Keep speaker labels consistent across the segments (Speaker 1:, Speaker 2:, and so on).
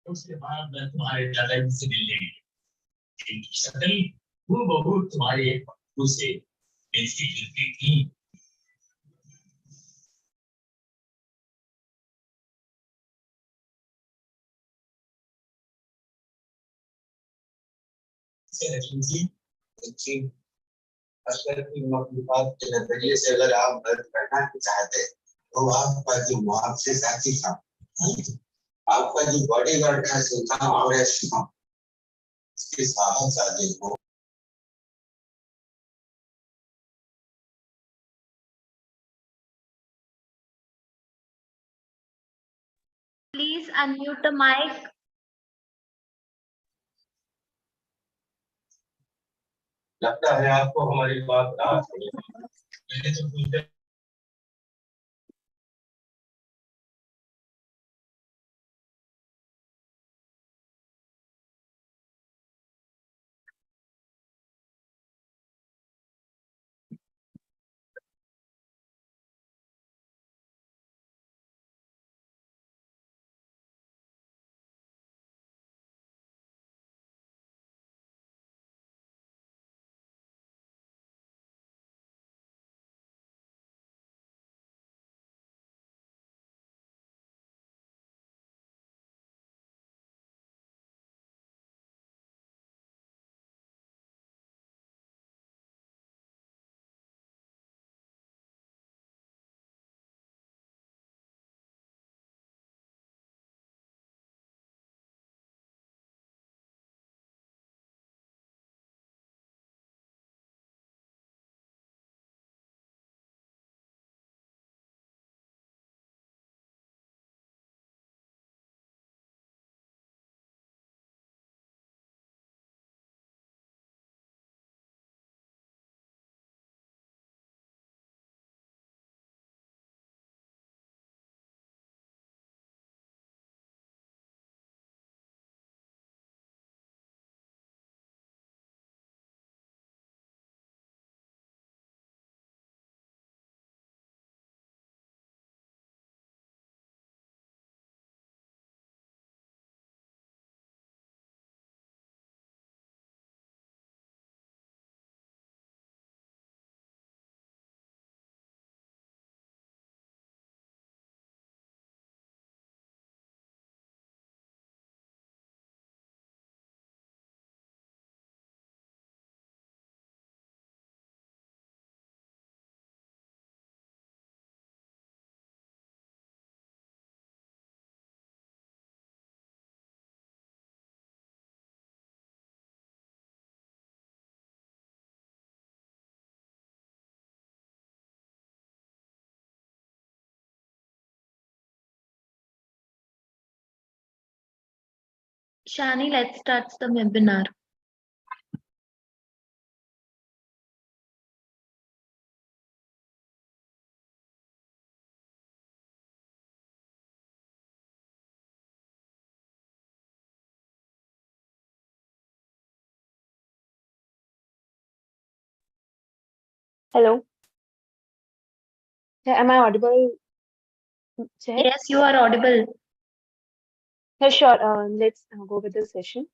Speaker 1: उसके बाद मैं तुम्हारे दादाजी से मिलने गया। इनकी शक्ल हूबहू तुम्हारे पप्पू से मिलती जुलती थी। लक्ष्मी जी, जी, असल की मखलूक़ात के नजरिए से अगर आप मदद करना चाहते हैं तो आपका जो मुआवजे साथी था, आपका जो बॉडीगार्ड था सुल्तान और इसके साहब साजे को
Speaker 2: Please unmute the mic.
Speaker 1: लगता है आपको हमारी बात राहत मिलेगी। मैंने तो पूछा
Speaker 2: Shani, let's start the webinar.
Speaker 3: Hello. Yeah, am I audible? Check.
Speaker 2: Yes, you are audible.
Speaker 3: Yeah, sure. Let's go with the session.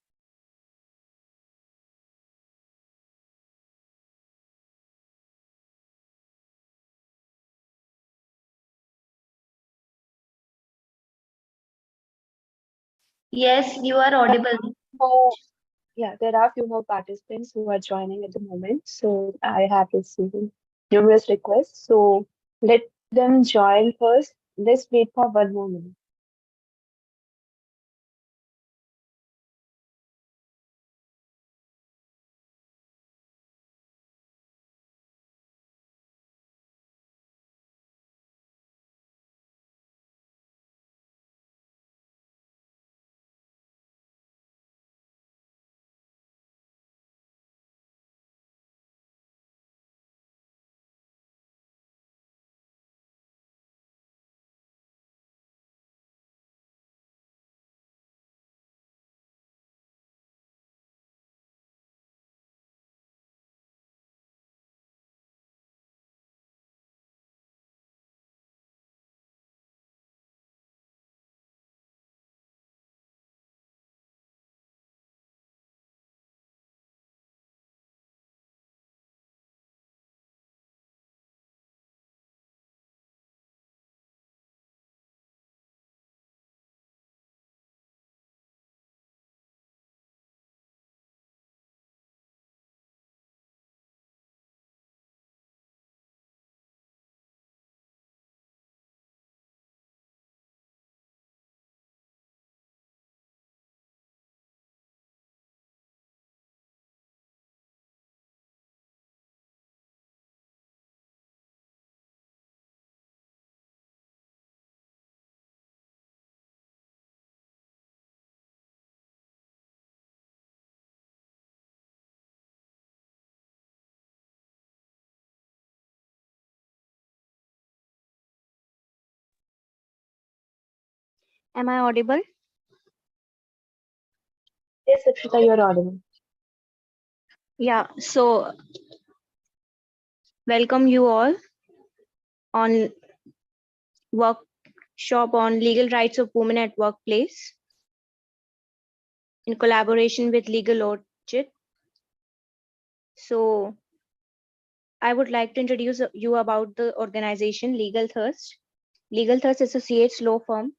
Speaker 2: Yes, you are audible.
Speaker 3: So, yeah, there are few more participants who are joining at the moment. So I have received numerous requests. So let them join first. Let's wait for 1 more minute.
Speaker 4: Am I audible?
Speaker 3: Yes, Akshita, you're audible.
Speaker 4: Yeah, so welcome you all on workshop on legal rights of women at workplace in collaboration with Legal Orchid. So I would like to introduce you about the organization Legal Thirst. Legal Thirst Associates Law Firm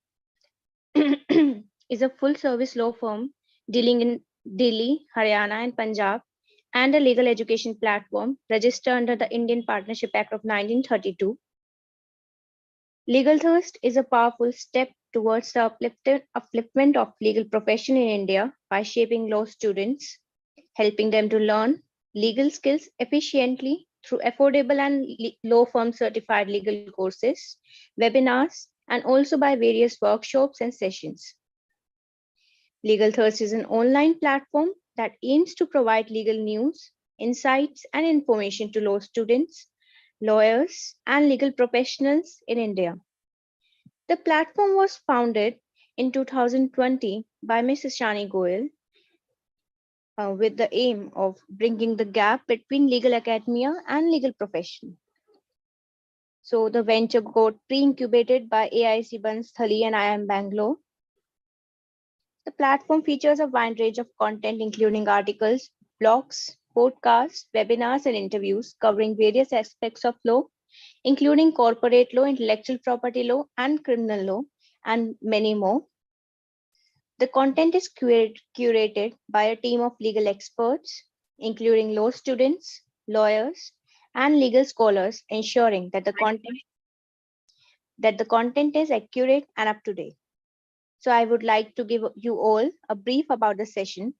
Speaker 4: is a full service law firm dealing in Delhi, Haryana, and Punjab, and a legal education platform registered under the Indian Partnership Act of 1932. Legal Thirst is a powerful step towards the upliftment of legal profession in India by shaping law students, helping them to learn legal skills efficiently through affordable and law firm certified legal courses, webinars, and also by various workshops and sessions. Legal Thirst is an online platform that aims to provide legal news, insights, and information to law students, lawyers, and legal professionals in India. The platform was founded in 2020 by Ms. Ishani Goyal with the aim of bringing the gap between legal academia and legal profession. So the venture got pre-incubated by AIC Bansthali and IIM Bangalore. The platform features a wide range of content including articles, blogs, podcasts, webinars, and interviews covering various aspects of law, including corporate law, intellectual property law, and criminal law, and many more. The content is curated by a team of legal experts, including law students, lawyers, and legal scholars, ensuring that the content is accurate and up to date. So I would like to give you all a brief about the session.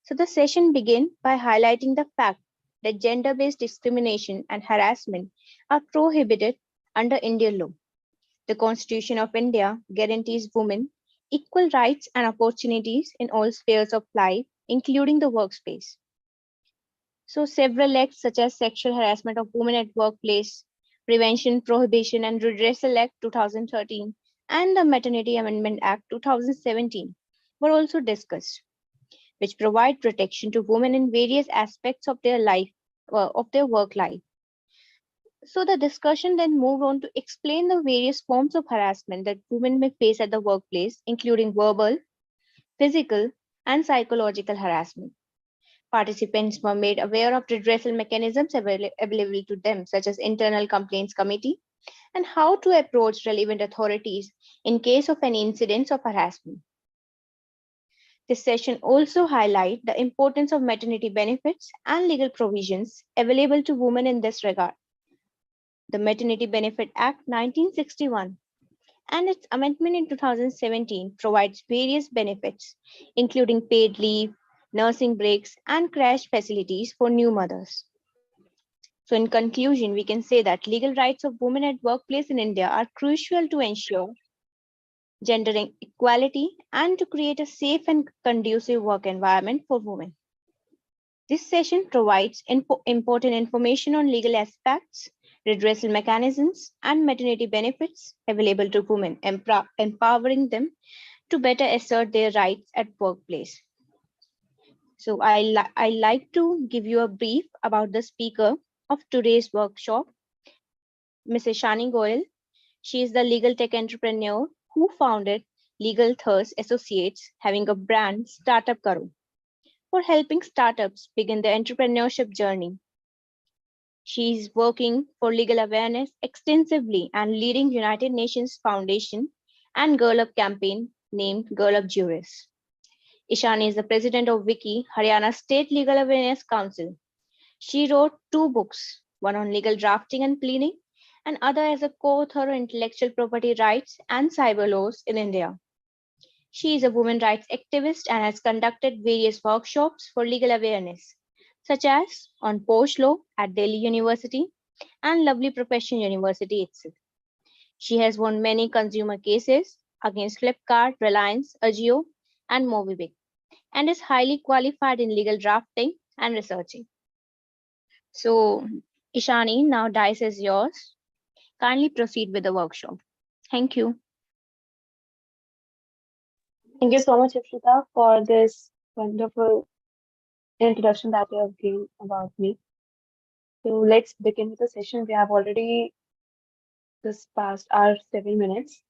Speaker 4: So the session begins by highlighting the fact that gender-based discrimination and harassment are prohibited under Indian law. The Constitution of India guarantees women equal rights and opportunities in all spheres of life, including the workspace. So several acts such as Sexual Harassment of Women at Workplace, Prevention, Prohibition and Redressal Act 2013, and the Maternity Amendment Act 2017 were also discussed, which provide protection to women in various aspects of their life, of their work life. So the discussion then moved on to explain the various forms of harassment that women may face at the workplace, including verbal, physical, and psychological harassment. Participants were made aware of redressal mechanisms available to them, such as internal complaints committee, and how to approach relevant authorities in case of any incidents of harassment. This session also highlights the importance of maternity benefits and legal provisions available to women in this regard. The Maternity Benefit Act 1961 and its amendment in 2017 provides various benefits, including paid leave, nursing breaks, and crash facilities for new mothers. So in conclusion, we can say that legal rights of women at workplace in India are crucial to ensure gender equality and to create a safe and conducive work environment for women. This session provides important information on legal aspects, redressal mechanisms, and maternity benefits available to women, empowering them to better assert their rights at workplace. So I like to give you a brief about the speaker of today's workshop, Mrs. Shani Goyal. She is the legal tech entrepreneur who founded Legal Thirst Associates, having a brand Startup Karo, for helping startups begin their entrepreneurship journey. She is working for legal awareness extensively and leading United Nations Foundation and Girl Up campaign named Girl Up Juris. Ishani is the president of Wiki, Haryana State Legal Awareness Council. She wrote 2 books, one on legal drafting and pleading, and other as a co-author on intellectual property rights and cyber laws in India. She is a women's rights activist and has conducted various workshops for legal awareness, such as on Posh Law at Delhi University and Lovely Profession University itself. She has won many consumer cases against Flipkart, Reliance, Ajio, and Movibic, and is highly qualified in legal drafting and researching. So, Ishani, now dice is yours. Kindly proceed with the workshop. Thank you.
Speaker 3: Thank you so much, Ifrita, for this wonderful introduction that you have given about me. So let's begin with the session. We have already just passed our 7 minutes.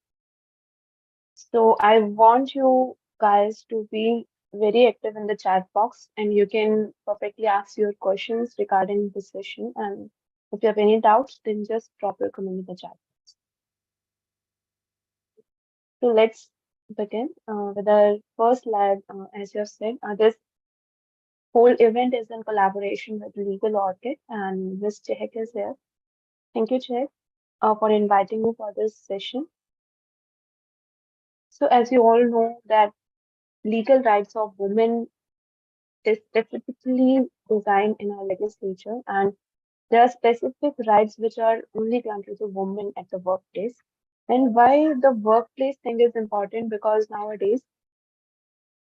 Speaker 3: So I want you guys to be very active in the chat box and you can perfectly ask your questions regarding this session. And if you have any doubts, then just drop your comment in the chat. So let's begin with our first lab. As you have said, this whole event is in collaboration with Legal Orchid and Miss Chehek is here. Thank you, Chehek, for inviting me for this session. So as you all know that legal rights of women is specifically designed in our legislature, and there are specific rights which are only granted to women at the workplace. And why the workplace thing is important because nowadays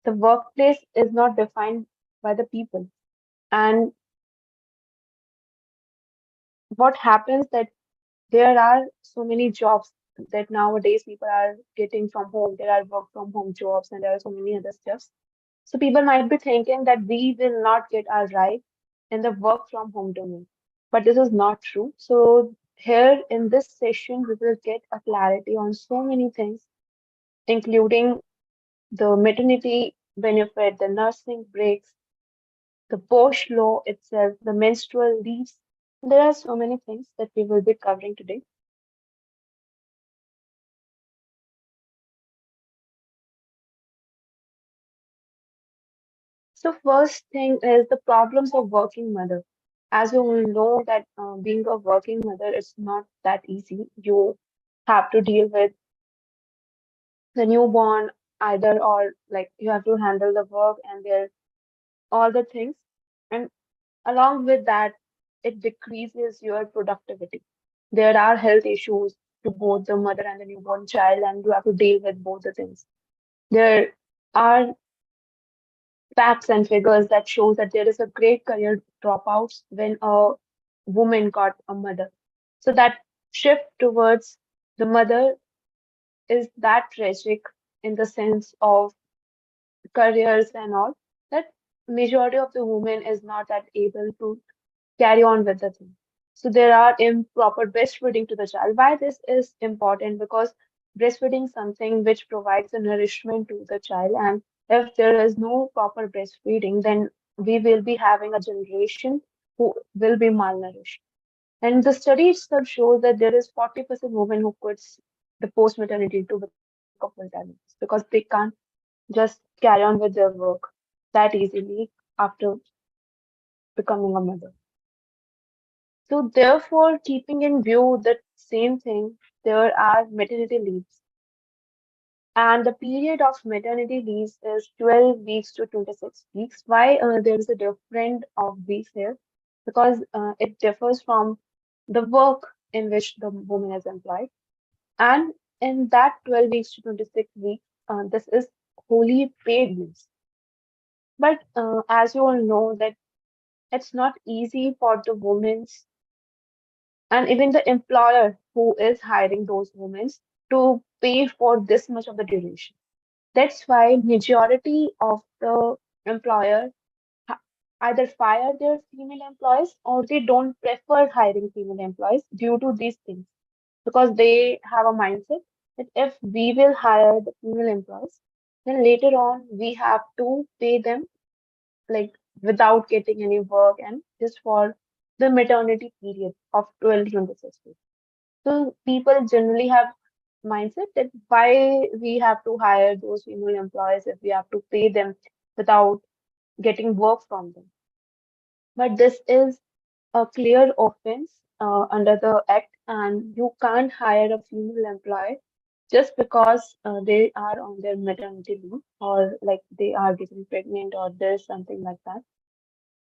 Speaker 3: the workplace is not defined by the people. And what happens that there are so many jobs that nowadays people are getting from home. There are work from home jobs and there are so many other stuffs. So people might be thinking that we will not get our right in the work from home domain. But this is not true. So here in this session, we will get a clarity on so many things, including the maternity benefit, the nursing breaks, the post law itself, the menstrual leaves. There are so many things that we will be covering today. So first thing is the problems of working mother. As you all know that being a working mother is not that easy. You have to deal with the newborn either or like you have to handle the work and their all the things. And along with that, it decreases your productivity. There are health issues to both the mother and the newborn child, and you have to deal with both the things. There are facts and figures that shows that there is a great career dropouts when a woman got a mother. So that shift towards the mother is that tragic in the sense of careers and all that majority of the women is not that able to carry on with the thing. So there are improper breastfeeding to the child. Why this is important? Because breastfeeding is something which provides the nourishment to the child, and if there is no proper breastfeeding, then we will be having a generation who will be malnourished. And the study itself shows that there is 40% women who quits the post maternity to become full time because they can't just carry on with their work that easily after becoming a mother. So therefore, keeping in view the same thing, there are maternity leaves. And the period of maternity leaves is 12 weeks to 26 weeks. Why there is a different of weeks here? Because it differs from the work in which the woman is employed. And in that 12 weeks to 26 weeks, this is wholly paid leaves. But as you all know that it's not easy for the women and even the employer who is hiring those women to pay for this much of the duration. That's why majority of the employer ha- either fire their female employees or they don't prefer hiring female employees due to these things because they have a mindset that if we will hire the female employees, then later on we have to pay them like without getting any work and just for the maternity period of 12 to 26 weeks. So people generally have mindset that why we have to hire those female employees if we have to pay them without getting work from them. But this is a clear offense under the act, and you can't hire a female employee just because they are on their maternity leave or like they are getting pregnant or there's something like that.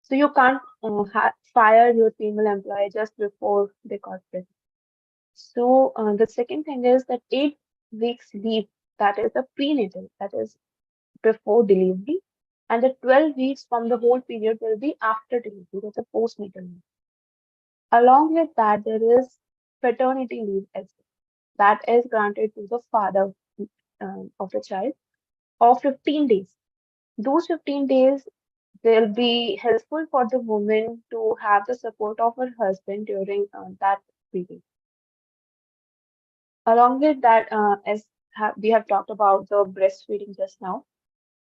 Speaker 3: So you can't fire your female employee just before they got pregnant. So the second thing is that 8 weeks leave, that is the prenatal, that is before delivery, and the 12 weeks from the whole period will be after delivery, that's a postnatal leave. Along with that, there is paternity leave as well. That is granted to the father of the child. of 15 days. Those 15 days will be helpful for the woman to have the support of her husband during that period. Along with that, we have talked about the breastfeeding just now.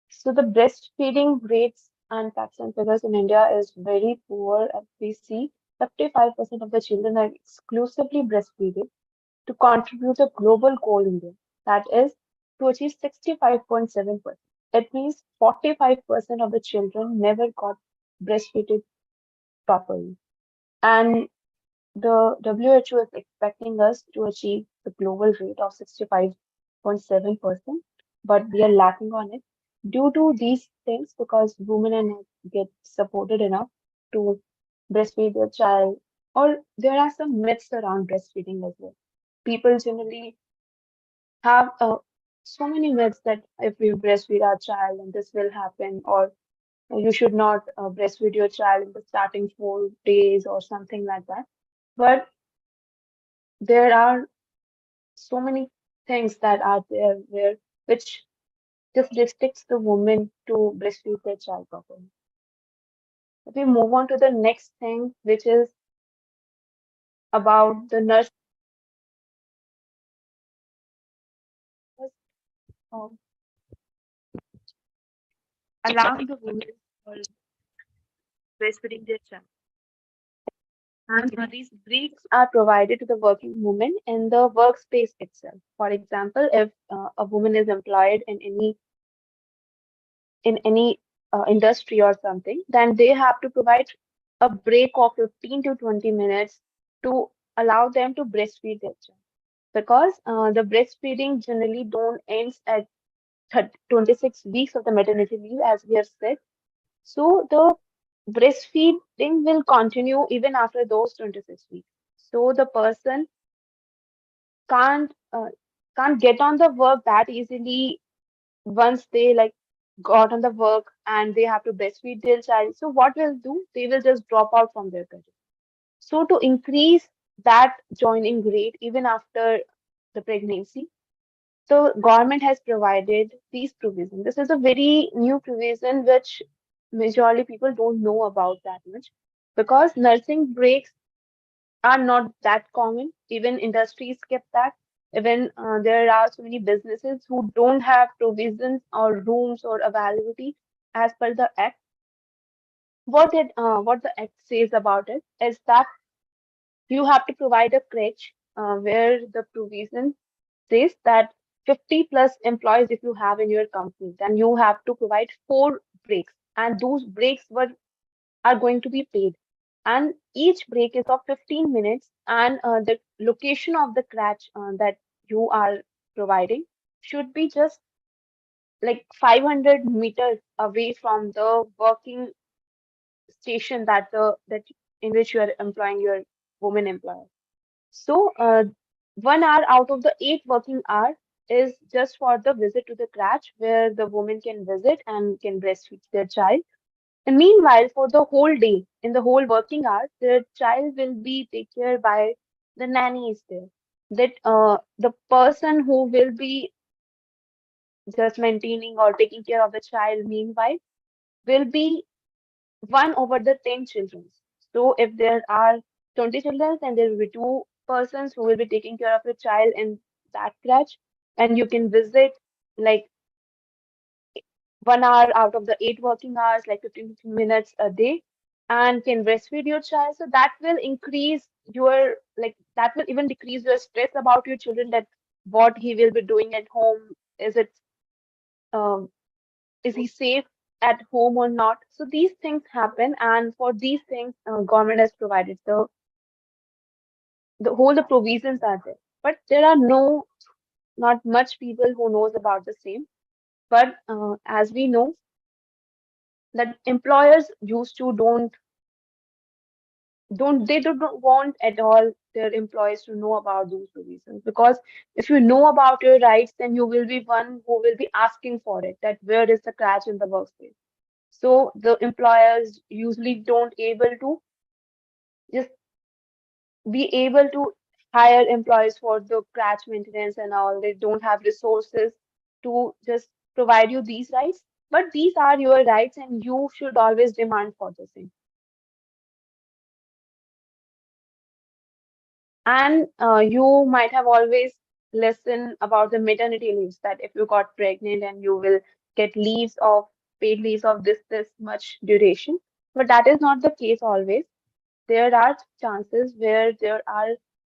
Speaker 3: So the breastfeeding rates and facts and figures in India is very poor. As we see, 55% of the children are exclusively breastfeeding to contribute a global goal in India. That is to achieve 65.7%. It means 45% of the children never got breastfeeded properly. And the WHO is expecting us to achieve the global rate of 65.7%, but we are lacking on it due to these things because women are not get supported enough to breastfeed their child, or there are some myths around breastfeeding as well. People generally have so many myths that if we breastfeed our child and this will happen, or you should not breastfeed your child in the starting 4 days or something like that. But there are so many things that are there where which just restricts the woman to breastfeed their child properly. If we move on to the next thing, which is about the nurse, um, allowing the women for breastfeeding their child. And these breaks are provided to the working woman in the workspace itself. For example, if a woman is employed in any industry or something, then they have to provide a break of 15 to 20 minutes to allow them to breastfeed their child. Because the breastfeeding generally don't ends at 26 weeks of the maternity leave, as we have said. So the breastfeeding will continue even after those 26 weeks. So the person can't uh, can't get on the work that easily once they like got on the work and they have to breastfeed their child. So what will do? They will just drop out from their career. So to increase that joining rate even after the pregnancy, the government has provided these provisions. This is a very new provision which majorly people don't know about that much because nursing breaks are not that common. Even industries skip that. Even there are so many businesses who don't have provisions or rooms or availability as per the act. What the act says about it is that you have to provide a crèche where the provision says that 50 plus employees if you have in your company, then you have to provide 4 breaks, and those breaks are going to be paid. And each break is of 15 minutes, and the location of the crèche that you are providing should be just like 500 meters away from the working station that in which you are employing your woman employer. So 1 hour out of the 8 working hours is just for the visit to the crèche where the woman can visit and can breastfeed their child. And meanwhile, for the whole day, in the whole working hours, the child will be taken care by the nanny is there. That the person who will be just maintaining or taking care of the child meanwhile will be 1/10 children. So if there are 20 children, then there will be 2 persons who will be taking care of your child in that crèche, and you can visit like 1 hour out of the 8 working hours, like 15 minutes a day, and can breastfeed your child. So that will increase your that will even decrease your stress about your children that what he will be doing at home. Um, is he safe at home or not? So these things happen, and for these things, government has provided the provisions are there. But there are not much people who knows about the same. But as we know, that employers used to don't want at all their employees to know about those provisions, because if you know about your rights, then you will be one who will be asking for it, that where is the catch in the workspace. So the employers usually don't able to just be able to hire employees for the crash maintenance and all. They don't have resources to just provide you these rights, but these are your rights and you should always demand for the same. And you might have always listened about the maternity leaves that if you got pregnant and you will get leaves of paid leaves of this much duration. But that is not the case always. There are chances where there are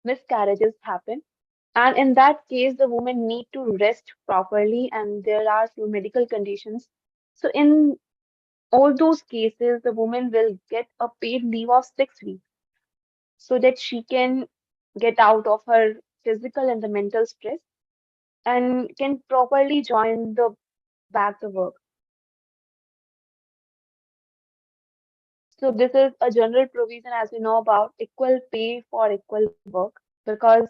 Speaker 3: miscarriages happen. And in that case, the woman need to rest properly and there are few medical conditions. So in all those cases, the woman will get a paid leave of 6 weeks so that she can get out of her physical and the mental stress and can properly join the back the work. So this is a general provision as we know about equal pay for equal work because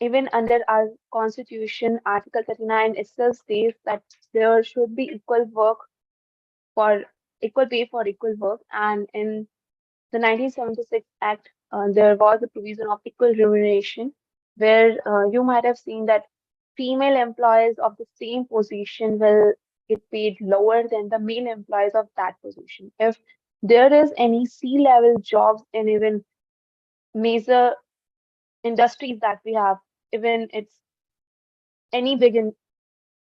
Speaker 3: even under our constitution, Article 39 itself says that there should be equal work for equal pay for equal work. And in the 1976 Act, there was a provision of equal remuneration, where you might have seen that female employees of the same position will get paid lower than the male employees of that position. If there is any C-level jobs in even major industries that we have, even it's any big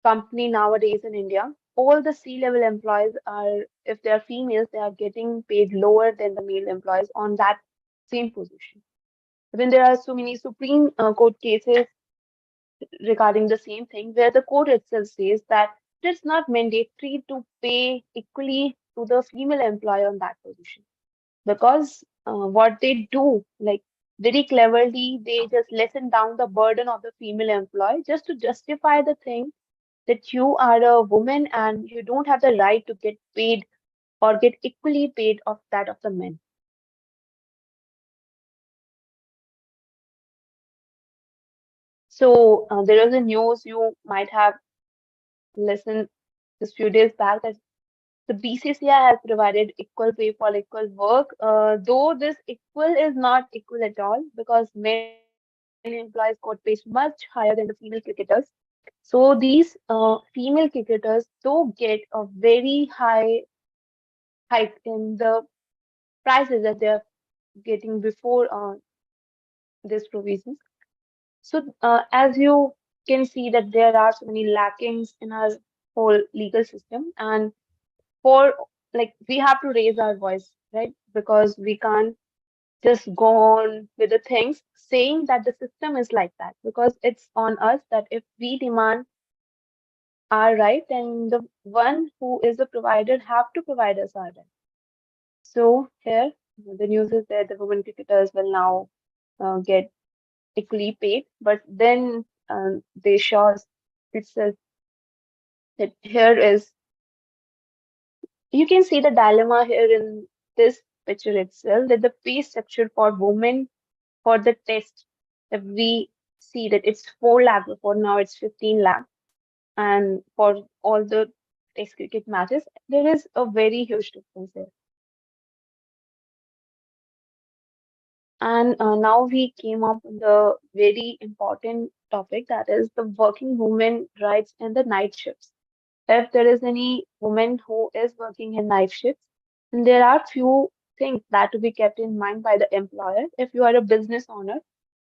Speaker 3: company nowadays in India, all the C-level employees are, if they are females, they are getting paid lower than the male employees on that same position. When there are so many Supreme Court cases regarding the same thing, where the court itself says that it's not mandatory to pay equally to the female employee on that position. Because what they do, like very cleverly, they just lessen down the burden of the female employee just to justify the thing that you are a woman and you don't have the right to get paid or get equally paid of that of the men. So there is a news you might have listened just few days back that the BCCI has provided equal pay for equal work, though this equal is not equal at all because men employees got paid much higher than the female cricketers. So these female cricketers do get a very high hike in the prices that they are getting before this provision. So as you can see that there are so many lackings in our whole legal system, and for like we have to raise our voice, right? Because we can't just go on with the things saying that the system is like that, because it's on us that if we demand our right, then the one who is the provider have to provide us our right. So here the news is that the women cricketers will now get equally paid, but then they shows itself that here is you can see the dilemma here in this picture itself that the pay structure for women for the test, if we see that it's 4 lakh before, now it's 15 lakh, and for all the test cricket matches, there is a very huge difference there. And now we came up with the very important topic that is the working women rights and the night shifts. If there is any woman who is working in night shifts, then there are few things that to be kept in mind by the employer. If you are a business owner,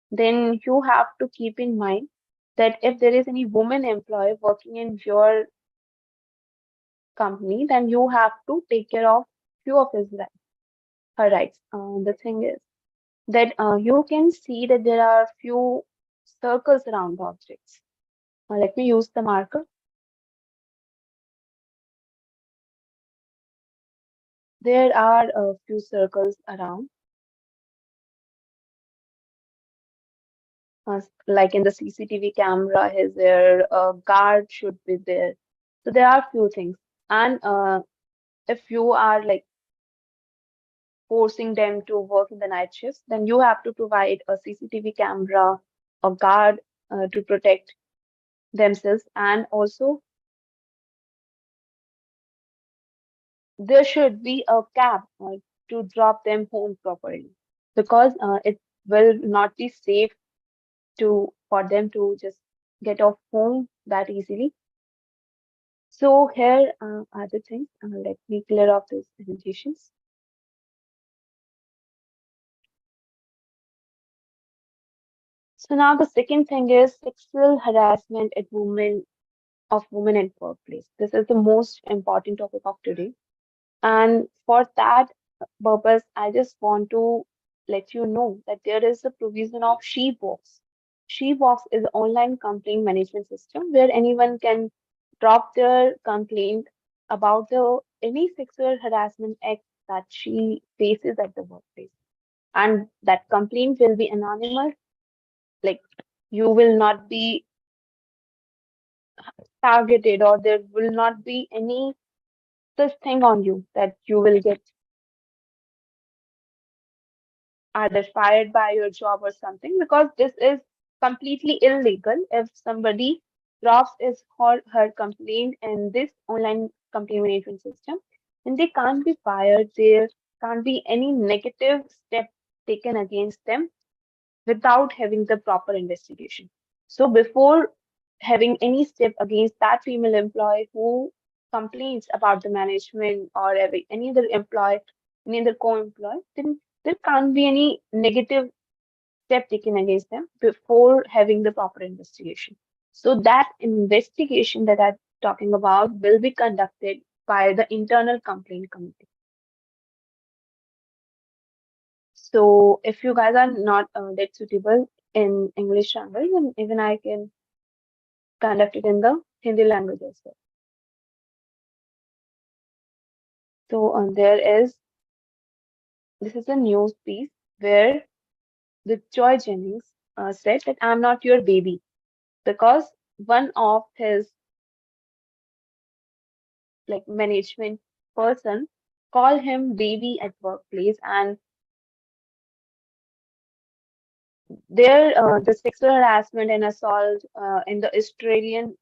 Speaker 3: then you have to keep in mind that if there is any woman employee working in your company, then you have to take care of few of his rights, her rights. The thing is that you can see that there are few circles around the objects. Let me use the marker. There are a few circles around, like in the CCTV camera, is there a guard should be there. So there are few things, and if you are like forcing them to work in the night shifts, then you have to provide a CCTV camera, a guard to protect themselves, and also there should be a cab to drop them home properly, because it will not be safe to for them to just get off home that easily. So here are the things. Let me clear off these limitations. So now the second thing is sexual harassment at women at workplace. This is the most important topic of today. And for that purpose, I just want to let you know that there is a provision of SheBox. SheBox is an online complaint management system where anyone can drop their complaint about the any sexual harassment act that she faces at the workplace. And that complaint will be anonymous, like you will not be targeted or there will not be any such thing on you that you will get either fired by your job or something because this is completely illegal. If somebody drops his or her complaint in this online complaint management system, then they can't be fired. There can't be any negative step taken against them without having the proper investigation. So before having any step against that female employee who complains about the management or any other employee, any other co-employee, then there can't be any negative step taken against them before having the proper investigation. So that investigation that I'm talking about will be conducted by the internal complaint committee. So if you guys are not that suitable in English language, then even I can conduct it in the Hindi language as well. So this is a news piece where the Joy Jennings said that I'm not your baby because one of his like management person call him baby at workplace and there the sexual harassment and assault in the Australian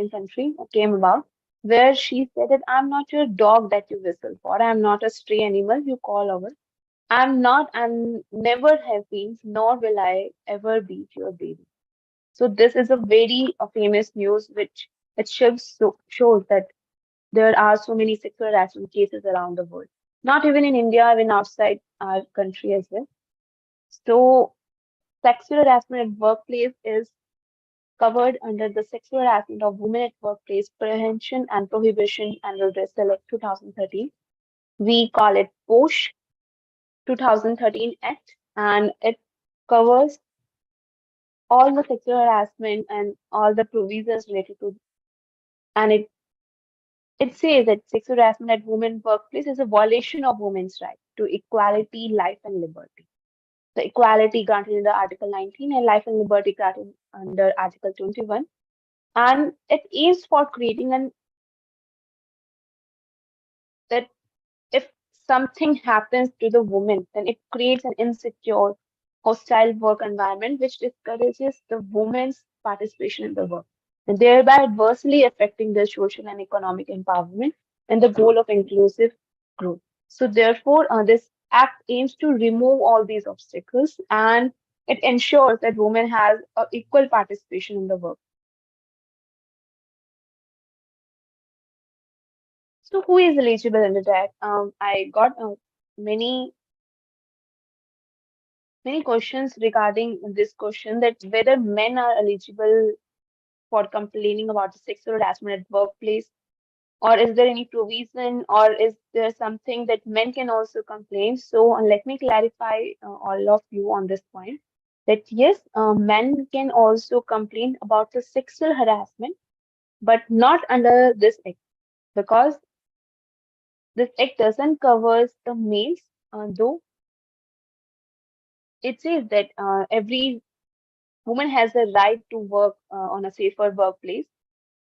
Speaker 3: country came about where she said that I'm not your dog that you whistle for. I'm not a stray animal you call over. I'm not and never have been, nor will I ever be your baby. So this is a very famous news which it shows that there are so many sexual harassment cases around the world. Not even in India, even outside our country as well. So sexual harassment at workplace is covered under the Sexual Harassment of Women at Workplace Prevention and Prohibition and Redressal Act 2013. We call it POSH 2013 Act, and it covers all the sexual harassment and all the provisions related to, and it says that sexual harassment at women's workplace is a violation of women's right to equality, life, and liberty. The equality granted in the Article 19 and life and liberty granted under Article 21. And it aims for creating an that if something happens to the woman, then it creates an insecure, hostile work environment which discourages the woman's participation in the work, and thereby adversely affecting their social and economic empowerment and the goal of inclusive growth. So, therefore, this act aims to remove all these obstacles and it ensures that women has equal participation in the work. So, who is eligible under that? I got many many questions regarding this question that whether men are eligible for complaining about the sexual harassment at workplace, or is there any provision, or is there something that men can also complain? So let me clarify all of you on this point that yes, men can also complain about the sexual harassment, but not under this act because this act doesn't cover the males, though it says that every woman has a right to work on a safer workplace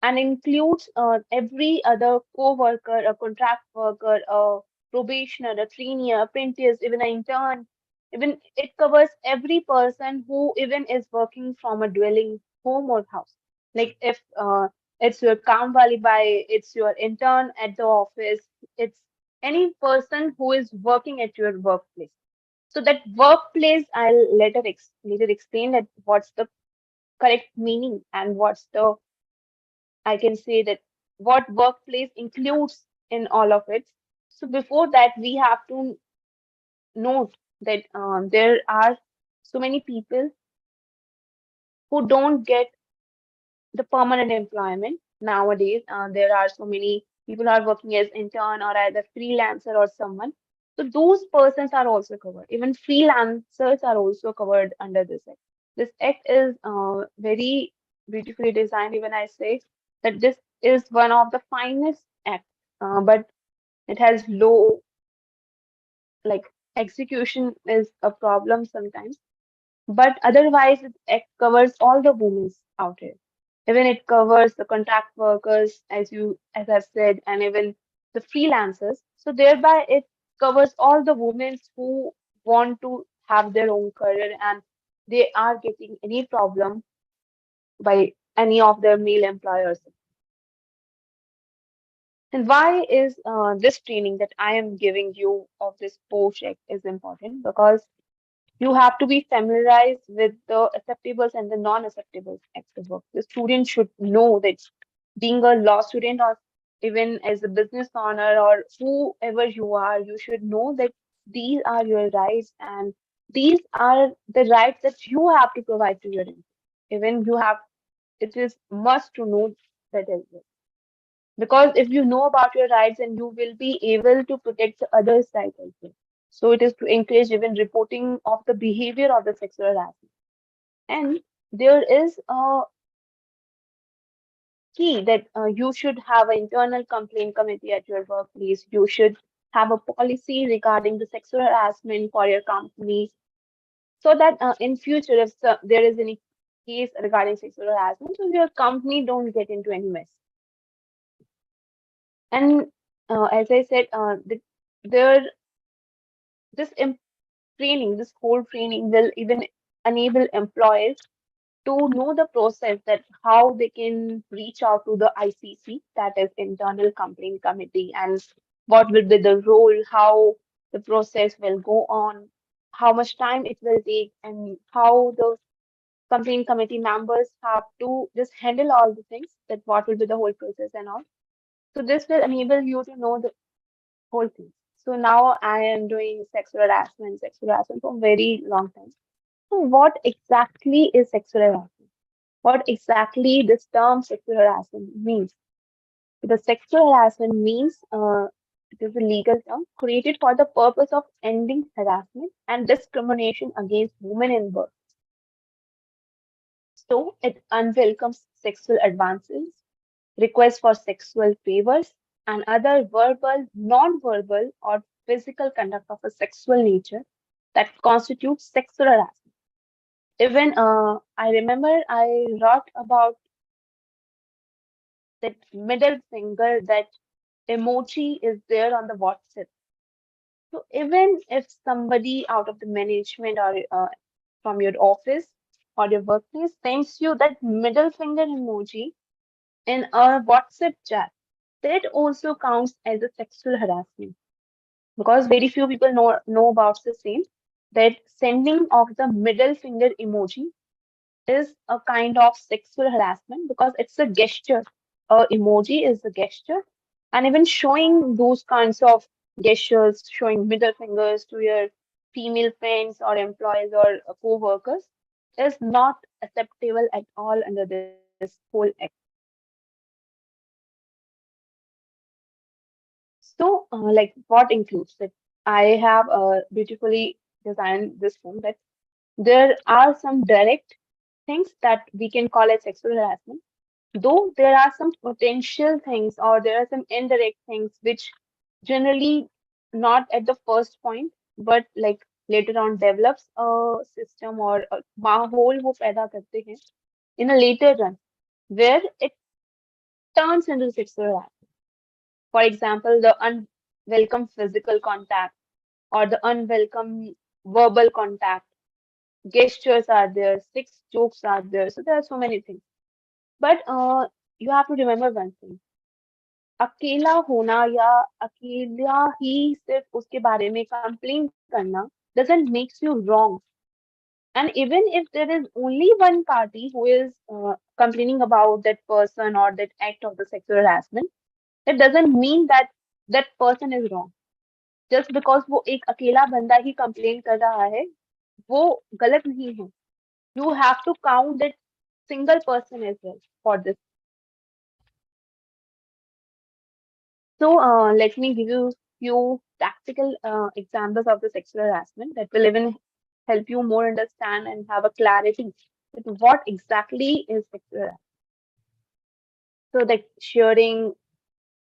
Speaker 3: and includes every other co-worker, a contract worker, a probationer, a trainee, apprentice, even an intern. Even it covers every person who even is working from a dwelling home or house. Like if it's your kaam wali bai, it's your intern at the office, it's any person who is working at your workplace. So that workplace, I'll later explain that what's the correct meaning and what's the I can say that what workplace includes in all of it. So before that, we have to note that there are so many people who don't get the permanent employment nowadays. There are so many people are working as intern or either freelancer or someone. So those persons are also covered. Even freelancers are also covered under this act. This act is very beautifully designed. Even I say that this is one of the finest acts, but it has low like execution is a problem sometimes. But otherwise, it covers all the women out here. Even it covers the contract workers, as I've said, and even the freelancers. So thereby, it covers all the women who want to have their own career and they are getting any problem by any of their male employers. And why is this training that I am giving you of this post check is important? Because you have to be familiarized with the acceptables and the non-acceptables active work. The student should know that being a law student or even as a business owner or whoever you are, you should know that these are your rights and these are the rights that you have to provide to your employer. Even you have, it is must to know that as well. Because if you know about your rights, and you will be able to protect the other side as well. So it is to encourage even reporting of the behavior of the sexual harassment. And there is a key that you should have an internal complaint committee at your workplace. You should have a policy regarding the sexual harassment for your company, so that in future, if there is any case regarding sexual harassment, so your company don't get into any mess. And as I said, there this training, this whole training will even enable employees to know the process that how they can reach out to the ICC, that is Internal Complaint Committee, and what will be the role, how the process will go on, how much time it will take, and how the complaint committee members have to just handle all the things, that what will be the whole process and all. So this will enable you to know the whole thing. So now I am doing sexual harassment for a very long time. So what exactly is sexual harassment? What exactly this term sexual harassment means? The sexual harassment means it is a legal term created for the purpose of ending harassment and discrimination against women in work. So it unwelcome sexual advances, requests for sexual favors, and other verbal, non-verbal, or physical conduct of a sexual nature that constitutes sexual harassment. Even I remember I wrote about that middle finger, that emoji is there on the WhatsApp. So even if somebody out of the management or from your office or your workplace sends you that middle finger emoji in a WhatsApp chat, that also counts as a sexual harassment, because very few people know about the same, that sending of the middle finger emoji is a kind of sexual harassment because it's a gesture. A emoji is a gesture, and even showing those kinds of gestures, showing middle fingers to your female friends or employees or co-workers, is not acceptable at all under this whole act. So, like, what includes it? I have beautifully designed this form that there are some direct things that we can call as sexual harassment, though there are some potential things or there are some indirect things which generally not at the first point, but like later on develops a system or a माहौल वो पैदा करते हैं in a later run where it turns into sexual harassment. For example, the unwelcome physical contact or the unwelcome verbal contact, gestures are there, sex jokes are there. So there are so many things. But you have to remember one thing. अकेला होना या अकेला ही सिर्फ उसके बारे में complain करना doesn't makes you wrong. And even if there is only one party who is complaining about that person or that act of the sexual harassment, it doesn't mean that that person is wrong. Just because वो एक अकेला बंदा ही complain कर रहा है, वो गलत नहीं है. You have to count that single person as well for this. So let me give you few practical examples of the sexual harassment that will even help you more understand and have a clarity with what exactly is sexual harassment. So that sharing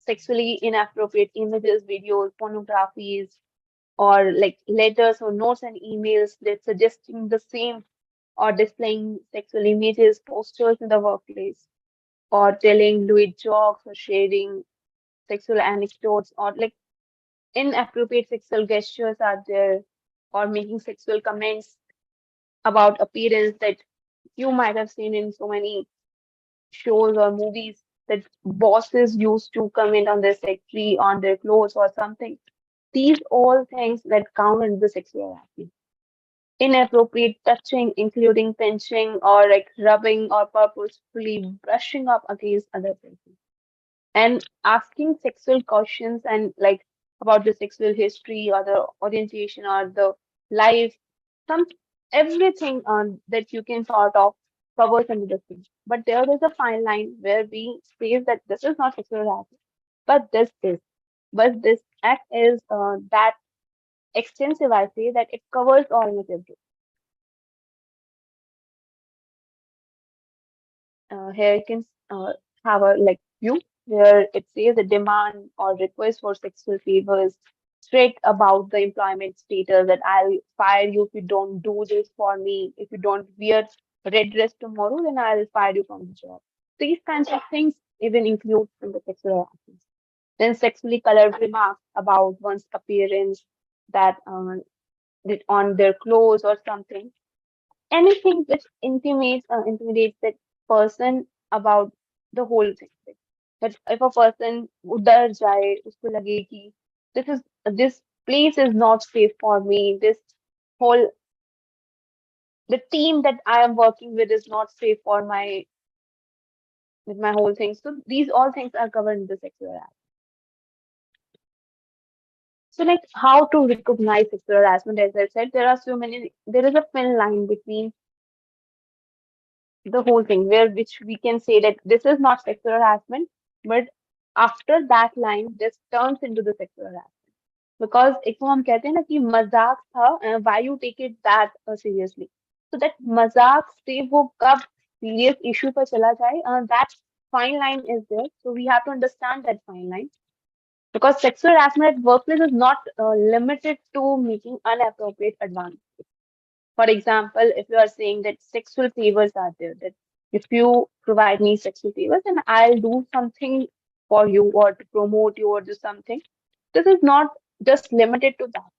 Speaker 3: sexually inappropriate images, videos, pornographies, or like letters or notes and emails that suggesting the same, or displaying sexual images, posters in the workplace, or telling lewd jokes or sharing sexual anecdotes, or like inappropriate sexual gestures are there, or making sexual comments about appearance that you might have seen in so many shows or movies that bosses used to comment on their secretary, on their clothes or something. These all things that count in the sexual harassment. Inappropriate touching, including pinching or like rubbing or purposefully brushing up against other person. And asking sexual questions and like about the sexual history or the orientation or the life, some everything that you can sort of covers under the thing. But there is a fine line where we say that this is not sexual harassment, but this is. But this act is that extensive, I say that it covers almost everything. Here you can have a like view where it says a demand or request for sexual favors, straight about the employment status that I'll fire you if you don't do this for me. If you don't wear red dress tomorrow, then I'll fire you from the job. These kinds of things even include in the sexual harassment. Then sexually colored remarks about one's appearance that on their clothes or something, anything which intimidates that person about the whole thing. That if a person डर जाए, उसको लगे कि this place is not safe for me. This whole the team that I am working with is not safe for my with my whole thing. So these all things are covered in the sexual harassment. So like how to recognize sexual harassment, as I said, there are so many. There is a thin line between the whole thing where which we can say that this is not sexual harassment, but after that line this turns into the sexual harassment because एक वो हम कहते हैं ना कि मजाक था, why you take it that seriously, so that मजाक से वो कब serious issue पर चला जाए, that fine line is there, so we have to understand that fine line because sexual harassment at workplace is not limited to making inappropriate advances. For example, if you are saying that sexual favors are there, that if you provide me sexual favors, then I'll do something for you or to promote you or do something. This is not just limited to that.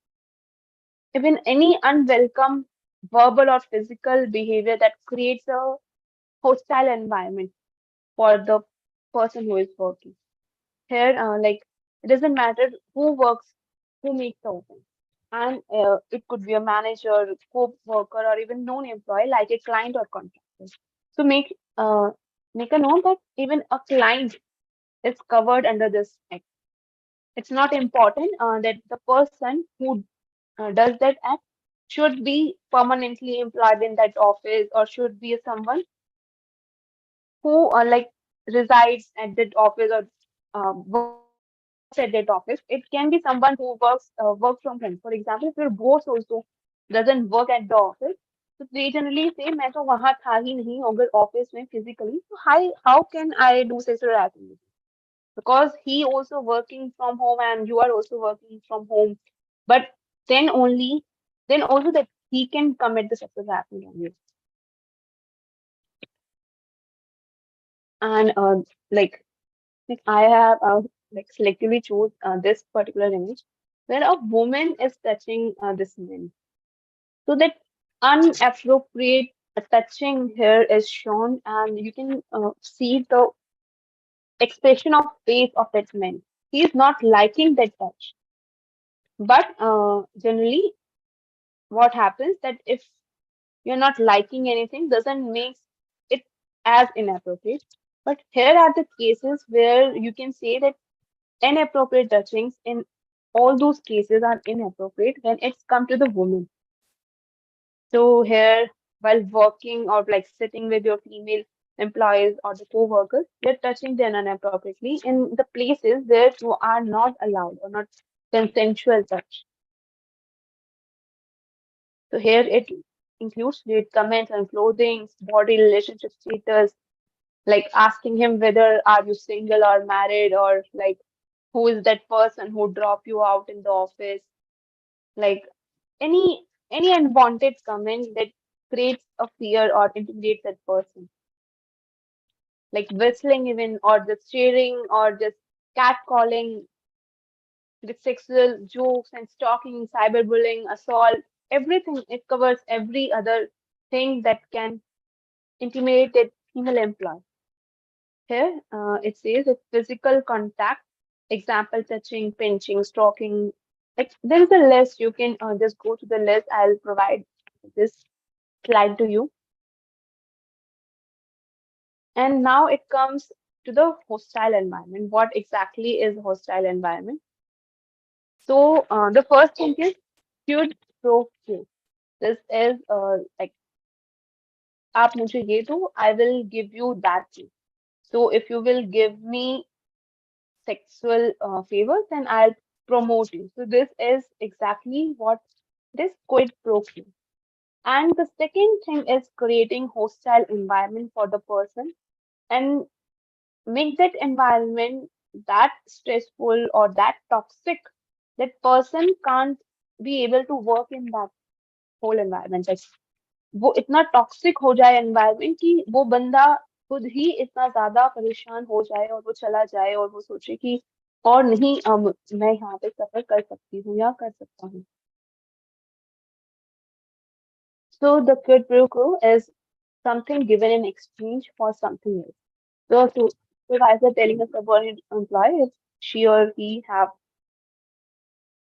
Speaker 3: Even any unwelcome verbal or physical behavior that creates a hostile environment for the person who is working. Here, like, it doesn't matter who works, who makes the open. And it could be a manager, co-worker, or even known employee like a client or contractor. So make a note that even a client is covered under this act. It's not important that the person who does that act should be permanently employed in that office or should be someone who like resides at that office or works at that office. It can be someone who works from home. For example, if your boss also doesn't work at the office, so they generally say मैं तो वहाँ था ही नहीं अगर office में physically, so how can I do sexual harassment? Because he also working from home and you are also working from home, but then only then also that he can commit the sexual harassment on you. And like I have like selectively chose this particular image where a woman is touching this man. So that unappropriate touching here is shown, and you can see the expression of face of that man. He is not liking that touch. But generally, what happens that if you're not liking anything doesn't make it as inappropriate. But here are the cases where you can say that inappropriate touchings in all those cases are inappropriate when it's come to the woman. So here, while working or like sitting with your female employees or the co-workers, you're touching them inappropriately in the places where you are not allowed or not consensual touch. So here it includes lewd comments on clothing, body relationship status, like asking him whether are you single or married, or like who is that person who dropped you out in the office, like any unwanted comment that creates a fear or intimidates that person, like whistling even, or just cheering, or just catcalling, with sexual jokes and stalking, cyberbullying, assault, everything. It covers every other thing that can intimidate a female employee. Here, it says that physical contact, example touching, pinching, stalking. Like there is a list. You can just go to the list. I'll provide this slide to you. And now it comes to the hostile environment. What exactly is hostile environment? So the first thing is quid pro quo. This is like आप मुझे ये दो, I will give you that thing. So if you will give me sexual favors, then I'll promote you. So this is exactly what this quid pro quo. And the second thing is creating hostile environment for the person and make that environment that stressful or that toxic that person can't be able to work in that whole environment. Like वो इतना toxic हो जाए environment कि वो बंदा खुद ही इतना ज्यादा परेशान हो जाए और वो चला जाए और वो सोचे कि और नहीं मैं यहाँ पे सफर कर सकती हूँ या कर सकता हूँ. So the quid pro quo is something given in exchange for something else. So supervisor telling a subordinate employee if she or he have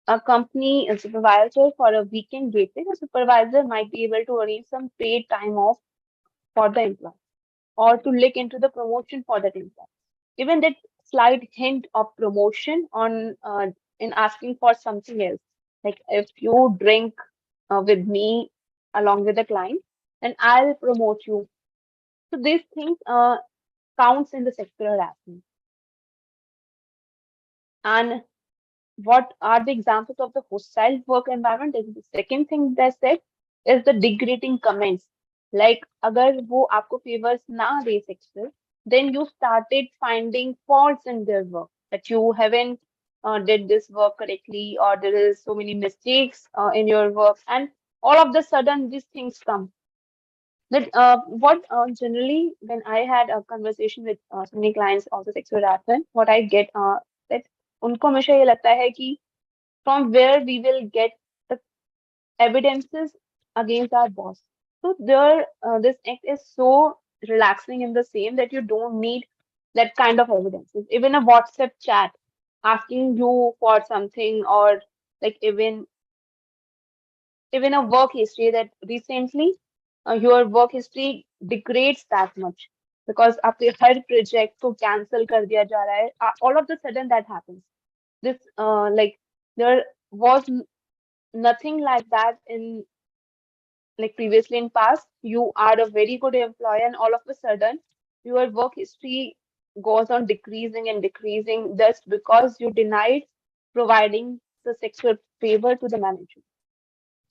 Speaker 3: accompany a supervisor for a weekend gateway, the supervisor might be able to arrange some paid time off for the employee or to look into the promotion for that employee. Even that slight hint of promotion on in asking for something else, like if you drink with me along with the client, then I'll promote you. So these things counts in the sexual harassment. And what are the examples of the hostile work environment? Is the second thing that I said is the degrading comments. Like अगर वो आपको favors ना दे sexual, then you started finding faults in their work, that you haven't did this work correctly, or there is so many mistakes in your work, and all of the sudden these things come. That what generally when I had a conversation with so many clients of the sexual harassment, what I get that उनको हमेशा ये लगता है कि from where we will get the evidences against our boss. So there, this act is so relaxing in the same that you don't need that kind of evidences. Even a WhatsApp chat asking you for something, or like even a work history that recently your work history degrades that much because आपके हर project को cancel कर दिया जा रहा है. All of the sudden that happens. This like there was nothing like that in like previously in past. You are a very good employee and all of a sudden your work history goes on decreasing and decreasing just because you denied providing the sexual favor to the manager.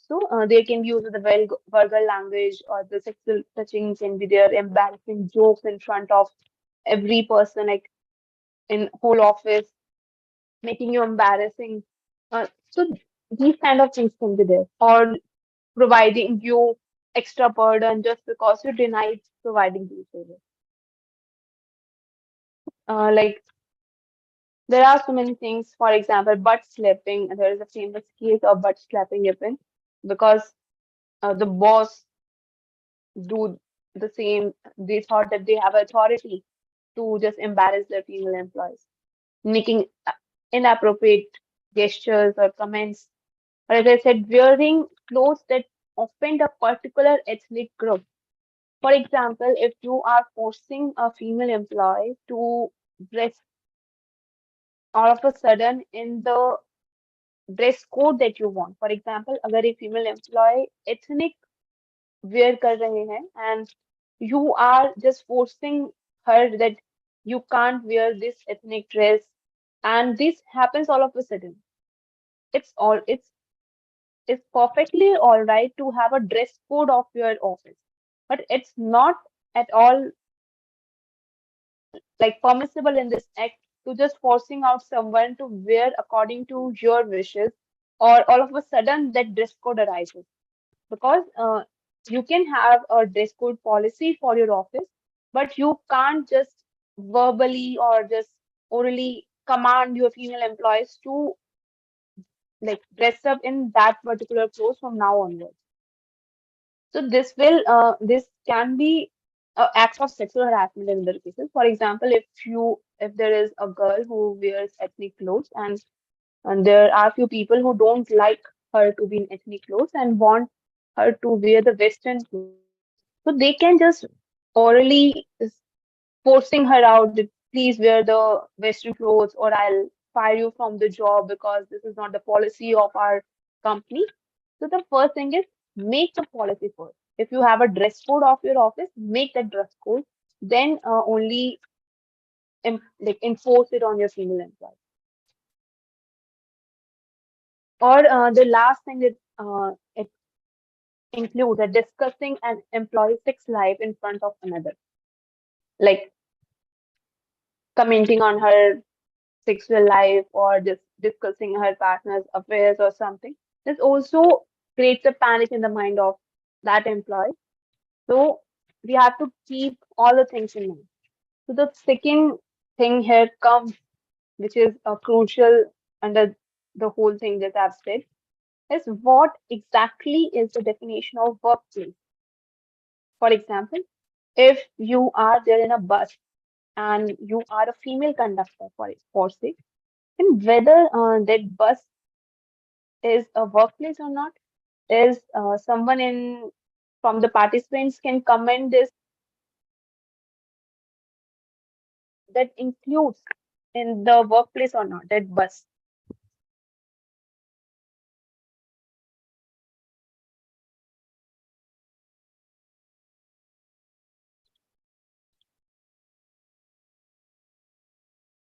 Speaker 3: So they can use the vulgar language, or the sexual touching can be their embarrassing jokes in front of every person, like in whole office, making you embarrassing. So these kind of things can be there, or providing you extra burden just because you denied providing these favors. Like there are so many things. For example, butt slapping. There is a famous case of butt slapping event because the boss do the same. They thought that they have authority to just embarrass their female employees, making inappropriate gestures or comments. Or as I said, wearing clothes that offend a particular ethnic group. For example, if you are forcing a female employee to dress all of a sudden in the dress code that you want. For example, अगर एक female employee ethnic wear कर रहे हैं and you are just forcing her that you can't wear this ethnic dress, and this happens all of a sudden. It's perfectly all right to have a dress code of your office, but it's not at all like permissible in this act to just forcing out someone to wear according to your wishes, or all of a sudden that dress code arises. Because you can have a dress code policy for your office, but you can't just verbally or just orally command your female employees to like dress up in that particular clothes from now onwards. So this can be acts of sexual harassment in other cases. For example, if there is a girl who wears ethnic clothes, and there are few people who don't like her to be in ethnic clothes and want her to wear the Western clothes, so they can just orally forcing her out that please wear the Western clothes or I'll fire you from the job because this is not the policy of our company. So the first thing is make the policy first. If you have a dress code of your office, make that dress code. Then only like enforce it on your female employees. Or the last thing that it includes that discussing an employee's sex life in front of another, like commenting on her sexual life or just discussing her partner's affairs or something. This also creates a panic in the mind of that employee. So we have to keep all the things in mind. So the second thing here comes, which is crucial under the whole thing that I've said, is what exactly is the definition of workplace. For example, if you are there in a bus and you are a female conductor, for say, and whether that bus is a workplace or not, is someone in from the participants can comment this that includes in the workplace or not, that bus.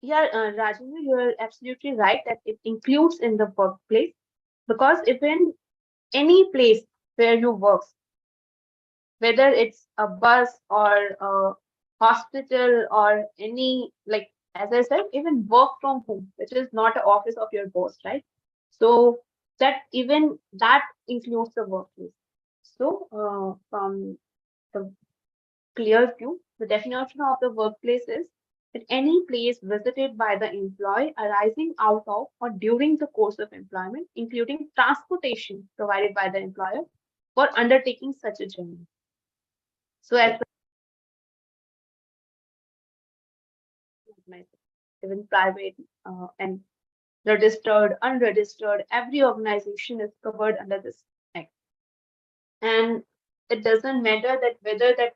Speaker 3: Yeah, Rajendra, you're absolutely right that it includes in the workplace, because if in any place where you work, whether it's a bus or a hospital or any, like as I said, even work from home, which is not an office of your boss, right? So that even that includes the workplace. So from the clear view, the definition of the workplace is that any place visited by the employee arising out of or during the course of employment, including transportation provided by the employer for undertaking such a journey. So as even private and registered, unregistered, every organization is covered under this act. And it doesn't matter that whether that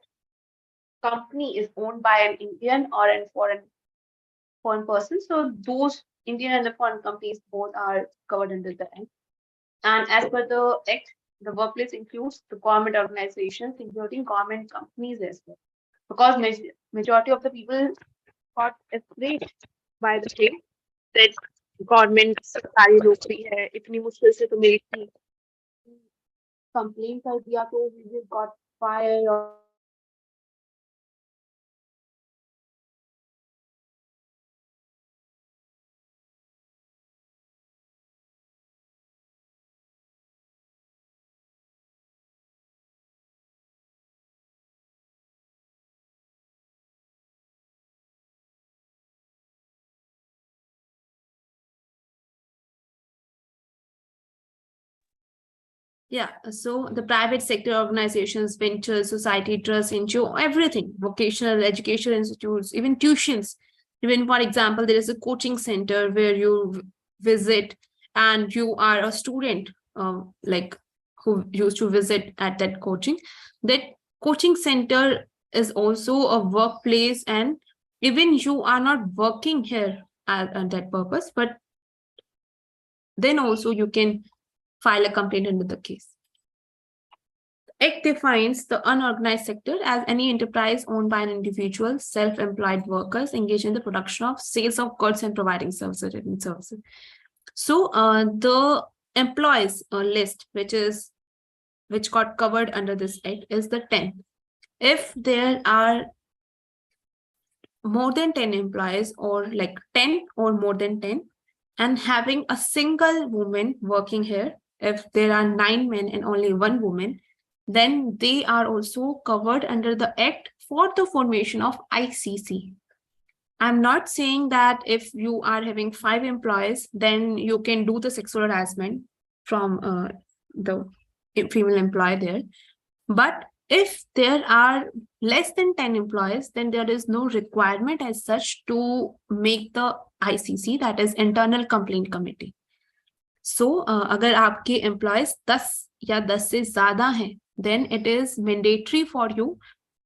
Speaker 3: company is owned by an Indian or a foreign person. So those Indian and the foreign companies both are covered under the act. And as per the act, the workplace includes the government organizations, including government companies as well. Because majority of the people got afraid by the thing that government सरकारी नौकरी है इतनी मुश्किल से तो मेरी थी complain कर दिया तो we just got fired or
Speaker 5: Yeah, so the private sector organizations, ventures, society, trust, NGO, everything, vocational education institutes, even tuitions. Even for example, there is a coaching center where you visit and you are a student, like who used to visit at that coaching center is also a workplace, and even you are not working here at that purpose, but then also you can file a complaint under the case. Act defines the unorganized sector as any enterprise owned by an individual, self-employed workers engaged in the production of sales of goods and providing services. So the employees list, which got covered under this act, is the 10. If there are more than 10 employees, or like 10 or more than 10, and having a single woman working here, if there are 9 men and only 1 woman, then they are also covered under the act for the formation of ICC. I'm not saying that if you are having 5 employees, then you can do the sexual harassment from the female employee there. But if there are less than 10 employees, then there is no requirement as such to make the ICC, that is Internal Complaint Committee. So अगर आपके employees 10 या 10 से ज़्यादा हैं, then it is mandatory for you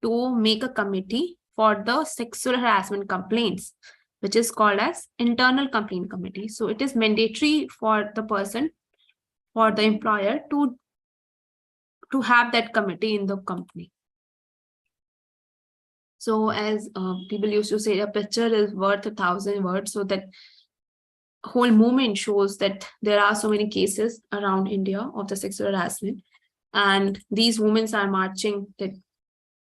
Speaker 5: to make a committee for the sexual harassment complaints, which is called as Internal Complaint Committee. So it is mandatory for the person, for the employer to have that committee in the company. So as people used to say, a picture is worth 1,000 words. So that whole movement shows that there are so many cases around India of the sexual harassment, and these women are marching that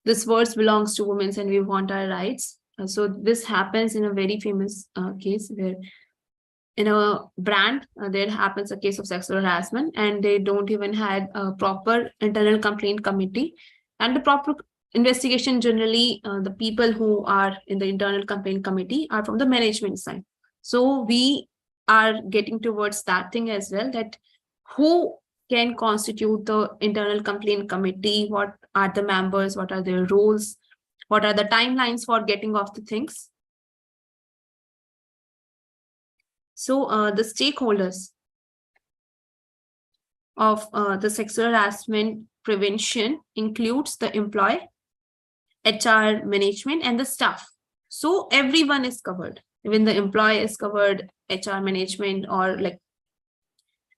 Speaker 5: this verse belongs to women and we want our rights. So this happens in a very famous case where in a brand, there happens a case of sexual harassment, and they don't even had a proper internal complaint committee and the proper investigation. Generally, the people who are in the internal complaint committee are from the management side. So we are getting towards that thing as well, that who can constitute the internal complaint committee, what are the members, what are their roles, what are the timelines for getting off the things. So the stakeholders of the sexual harassment prevention includes the employee, HR, management, and the staff. So everyone is covered. Even the employee is covered, HR, management, or like,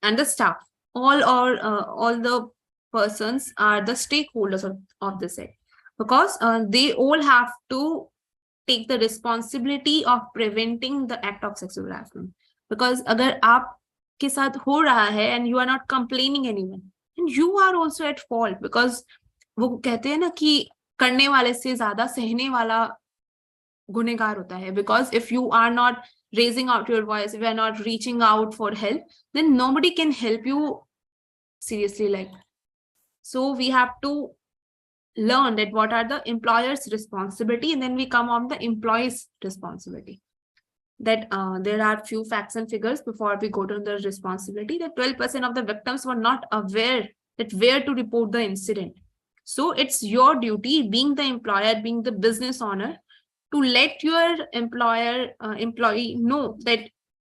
Speaker 5: and the staff. All the persons are the stakeholders of this act, because they all have to take the responsibility of preventing the act of sexual harassment. Because अगर आपके साथ हो रहा है and you are not complaining anyone, and you are also at fault, because वो कहते हैं ना कि करने वाले से ज्यादा सहने वाला गुनहगार होता है. Because if you are not raising out your voice, if you are not reaching out for help, then nobody can help you seriously. Like, so we have to learn that what are the employer's responsibility, and then we come on the employee's responsibility. That there are few facts and figures before we go to the responsibility. That 12% of the victims were not aware that where to report the incident. So it's your duty, being the employer, being the business owner, to let your employee know that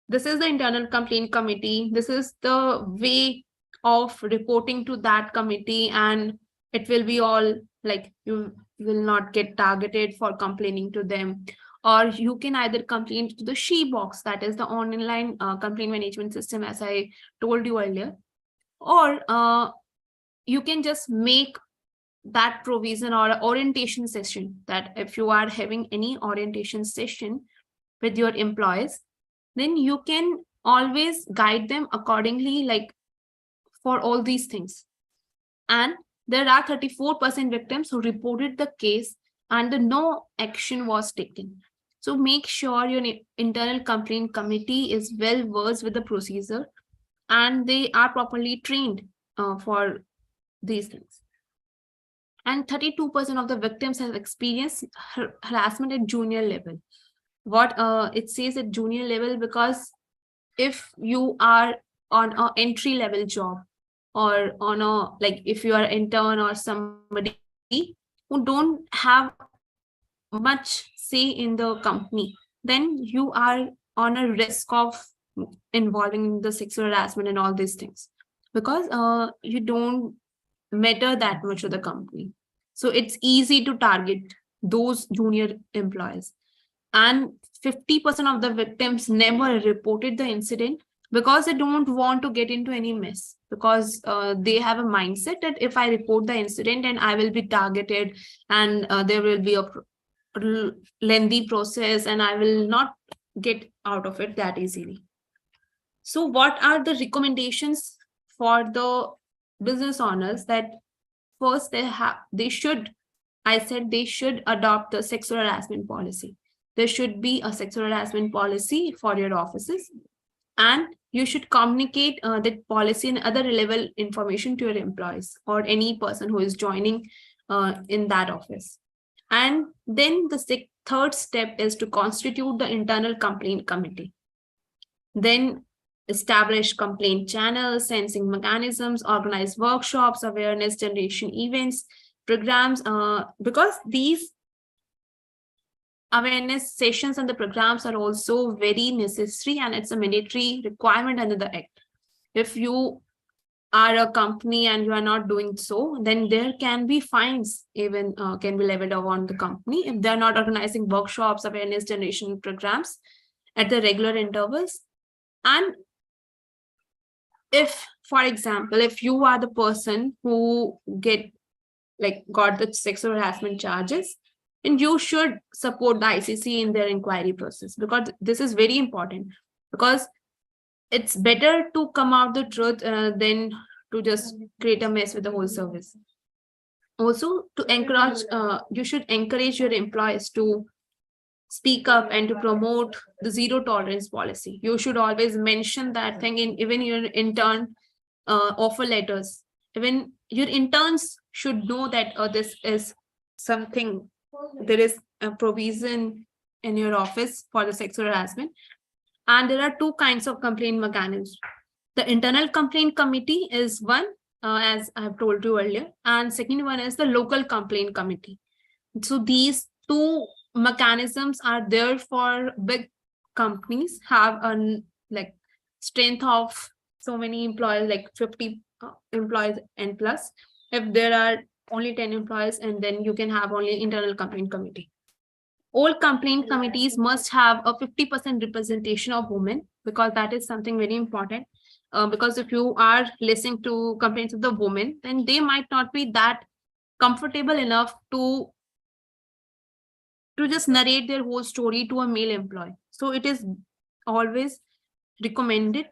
Speaker 5: this is the internal complaint committee, this is the way of reporting to that committee, and it will be all like, you will not get targeted for complaining to them. Or you can either complain to the She Box, that is the online complaint management system, as I told you earlier. Or you can just make that provision or orientation session, that if you are having any orientation session with your employees, then you can always guide them accordingly, like for all these things. And there are 34% victims who reported the case and no action was taken. So make sure your internal complaint committee is well versed with the procedure and they are properly trained for these things. And 32% of the victims have experienced harassment at junior level. What it says at junior level, because if you are on an entry level job, or on a, like if you are an intern or somebody who don't have much say in the company, then you are on a risk of involving in the sexual harassment and all these things. because you don't matter that much to the company. So it's easy to target those junior employees. And 50% of the victims never reported the incident because they don't want to get into any mess, because they have a mindset that if I report the incident and I will be targeted, and there will be a lengthy process and I will not get out of it that easily. So what are the recommendations for the business owners? That first they should adopt the sexual harassment policy. There should be a sexual harassment policy for your offices, and you should communicate that policy and other relevant information to your employees or any person who is joining in that office. And then the third step is to constitute the internal complaint committee. Then establish complaint channels, sensing mechanisms, organize workshops, awareness generation events, programs, because these awareness sessions and the programs are also very necessary, and it's a mandatory requirement under the Act. If you are a company and you are not doing so, then there can be fines even can be levied on the company if they're not organizing workshops, awareness generation programs at the regular intervals. And if, for example, if you are the person who got the sexual harassment charges, and you should support the ICC in their inquiry process, because this is very important, because it's better to come out the truth than to just create a mess with the whole service. Also, to encourage, you should encourage your employees to speak up and to promote the zero tolerance policy. You should always mention that thing in even your intern offer letters. Even your interns should know that this is something, there is a provision in your office for the sexual harassment. And there are two kinds of complaint mechanisms. The internal complaint committee is one, as I have told you earlier, and second one is the local complaint committee. So these two mechanisms are there for big companies have a strength of so many employees, like 50 employees and plus. If there are only 10 employees, and then you can have only internal complaint committee. All complaint committees must have a 50% representation of women, because that is something very important. Because if you are listening to complaints of the women, then they might not be that comfortable enough to just narrate their whole story to a male employee. So it is always recommended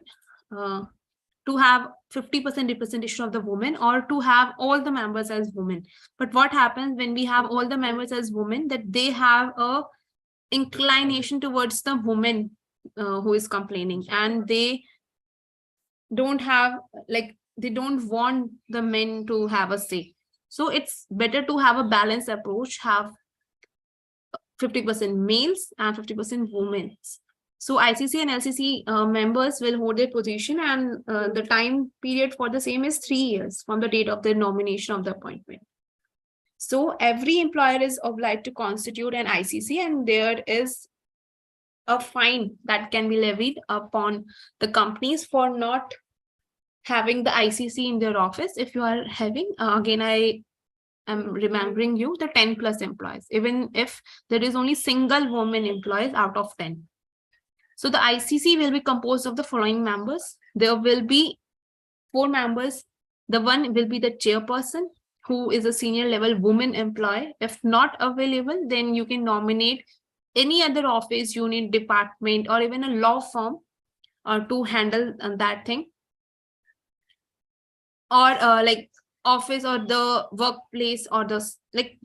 Speaker 5: to have 50% representation of the women, or to have all the members as women. But what happens when we have all the members as women, that they have a inclination towards the woman who is complaining, and they don't have they don't want the men to have a say. So it's better to have a balanced approach, have 50% males and 50% women. So ICC and LCC members will hold their position, and the time period for the same is 3 years from the date of the nomination of the appointment. So every employer is obliged to constitute an ICC, and there is a fine that can be levied upon the companies for not having the ICC in their office. If you are having, again, I am remembering you, the 10 plus employees, even if there is only single woman employees out of 10. So the ICC will be composed of the following members. There will be 4 members. The one will be the chairperson, who is a senior level woman employee. If not available, then you can nominate any other office, unit, department, or even a law firm to handle that thing. Or office or the workplace, or the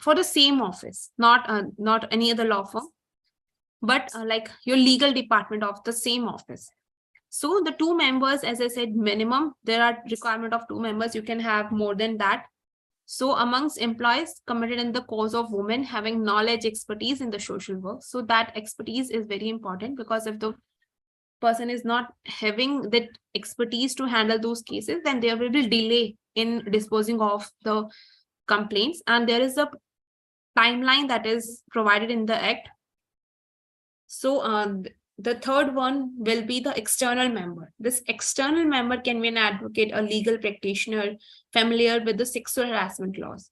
Speaker 5: for the same office, not any other law firm, but your legal department of the same office. So the 2 members, as I said, minimum, there are requirement of 2 members. You can have more than that. So amongst employees committed in the cause of women, having knowledge, expertise in the social work. So that expertise is very important, because if the person is not having that expertise to handle those cases, then there will be delay in disposing of the complaints. And there is a timeline that is provided in the Act. So the third one will be the external member. This external member can be an advocate, a legal practitioner familiar with the sexual harassment laws,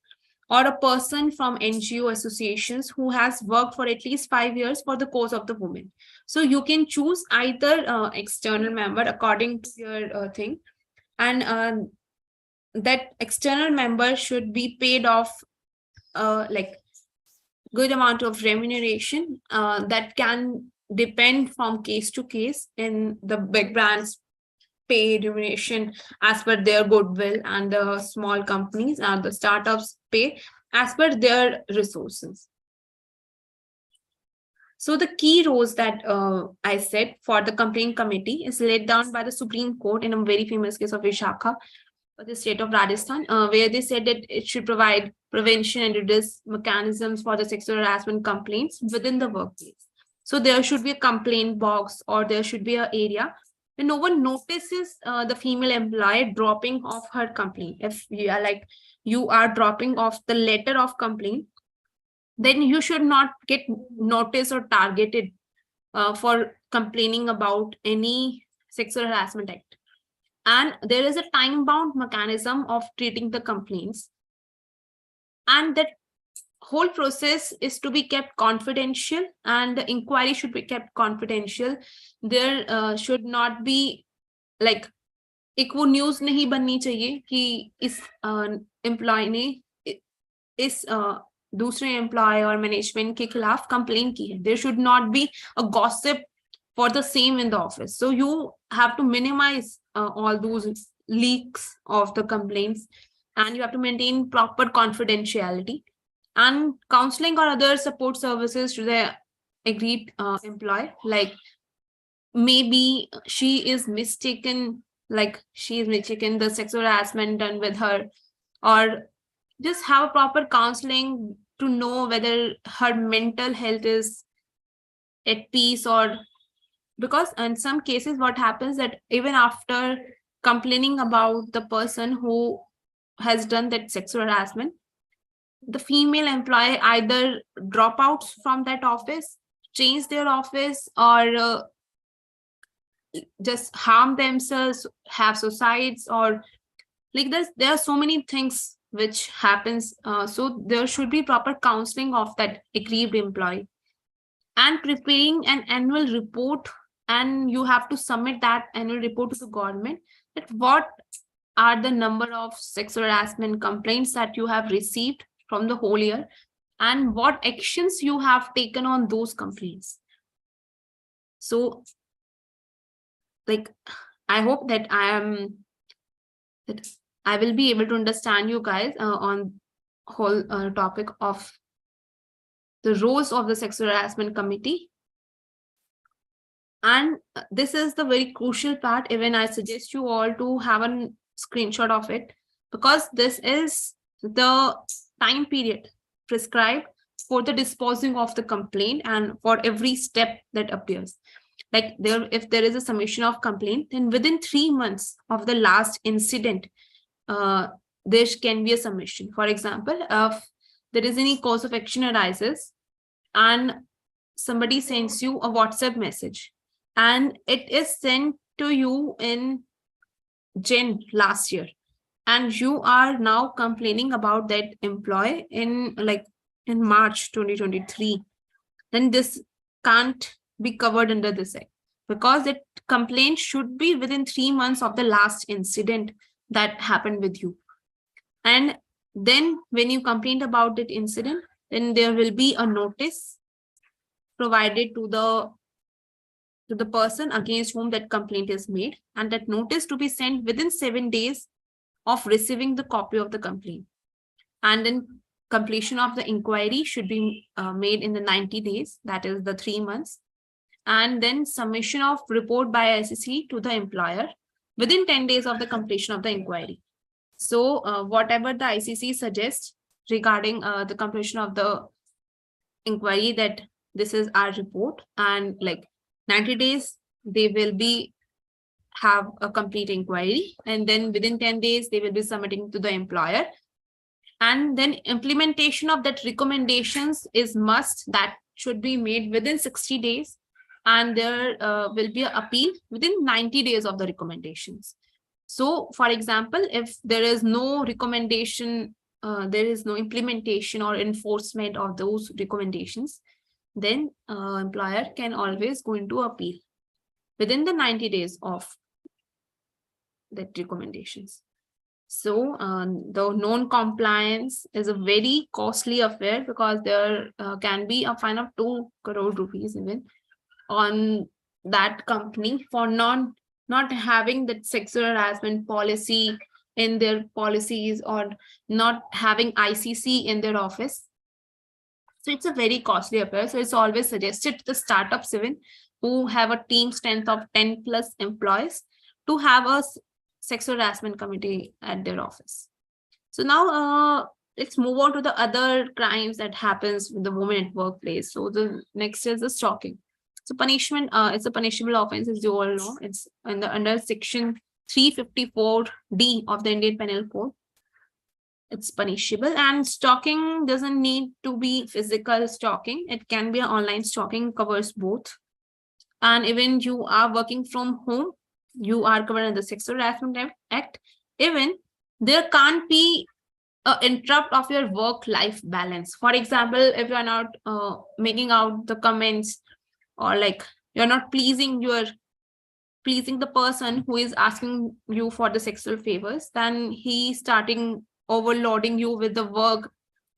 Speaker 5: or a person from NGO associations who has worked for at least 5 years for the cause of the woman. So you can choose either external member according to your thing, and that external member should be paid off like good amount of remuneration that can depend from case to case. In the big brands pay remuneration as per their goodwill, and the small companies and the startups pay as per their resources. So the key roles that I said for the complaint committee is laid down by the Supreme Court in a very famous case of Vishakha, the state of Rajasthan, where they said that it should provide prevention and redress mechanisms for the sexual harassment complaints within the workplace. So there should be a complaint box, or there should be an area where no one notices the female employee dropping off her complaint. If you are dropping off the letter of complaint, then you should not get noticed or targeted for complaining about any sexual harassment act. And there is a time-bound mechanism of treating the complaints. And that whole process is to be kept confidential, and the inquiry should be kept confidential. There should not be like एक वो news नहीं बननी चाहिए कि इस employ ने इस दूसरे एम्प्लॉय और मैनेजमेंट के खिलाफ कंप्लेन की है. There should not be a gossip for the same in the office. So you have to minimize all those leaks of the complaints, and you have to maintain proper confidentiality. And counseling or other support services to the agreed employee, like maybe she is mistaken the sexual harassment done with her, or just have a proper counseling to know whether her mental health is at peace. Or because in some cases what happens that even after complaining about the person who has done that sexual harassment, the female employee either drop out from that office, change their office, or just harm themselves, have suicides, or like this. There are so many things which happens. So there should be proper counseling of that aggrieved employee, and preparing an annual report. And you have to submit that annual report to the government, that what are the number of sexual harassment complaints that you have received from the whole year, and what actions you have taken on those complaints. So like, I hope that I will be able to understand you guys on whole topic of the roles of the sexual harassment committee. And this is the very crucial part. Even I suggest you all to have a screenshot of it, because this is the time period prescribed for the disposing of the complaint and for every step that appears. Like if there is a submission of complaint, then within 3 months of the last incident, there can be a submission. For example, if there is any cause of action arises and somebody sends you a WhatsApp message, and it is sent to you in Jan last year, and you are now complaining about that employee in March 2023, then this can't be covered under this act, because that complaint should be within 3 months of the last incident that happened with you. And then when you complain about that incident, then there will be a notice provided to the person against whom that complaint is made, and that notice to be sent within 7 days of receiving the copy of the complaint. And then completion of the inquiry should be made in the 90 days, that is the 3 months. And then submission of report by ICC to the employer within 10 days of the completion of the inquiry. So whatever the ICC suggests regarding the completion of the inquiry, that this is our report, and 90 days, they will have a complete inquiry, and then within 10 days, they will be submitting to the employer. And then implementation of that recommendations is must, that should be made within 60 days. and there will be an appeal within 90 days of the recommendations. So, for example, if there is no recommendation, there is no implementation or enforcement of those recommendations, then employer can always go into appeal within the 90 days of that recommendations. So the non-compliance is a very costly affair, because there can be a fine of 2 crore rupees even on that company for not having that sexual harassment policy in their policies, or not having ICC in their office. So it's a very costly affair. So it's always suggested to the startups even who have a team strength of 10 plus employees to have a sexual harassment committee at their office. So now let's move on to the other crimes that happens with the women at workplace. So the next is the stalking. So punishment, it's a punishable offense, as you all know. It's under section 354D of the Indian Penal Code. It's punishable, and stalking doesn't need to be physical stalking. It can be an online stalking, covers both. And even you are working from home, you are covered under the Sexual Harassment Act. Even there can't be an interrupt of your work-life balance. For example, if you are not making out the comments, or like you're not pleasing the person who is asking you for the sexual favors, then he starting overloading you with the work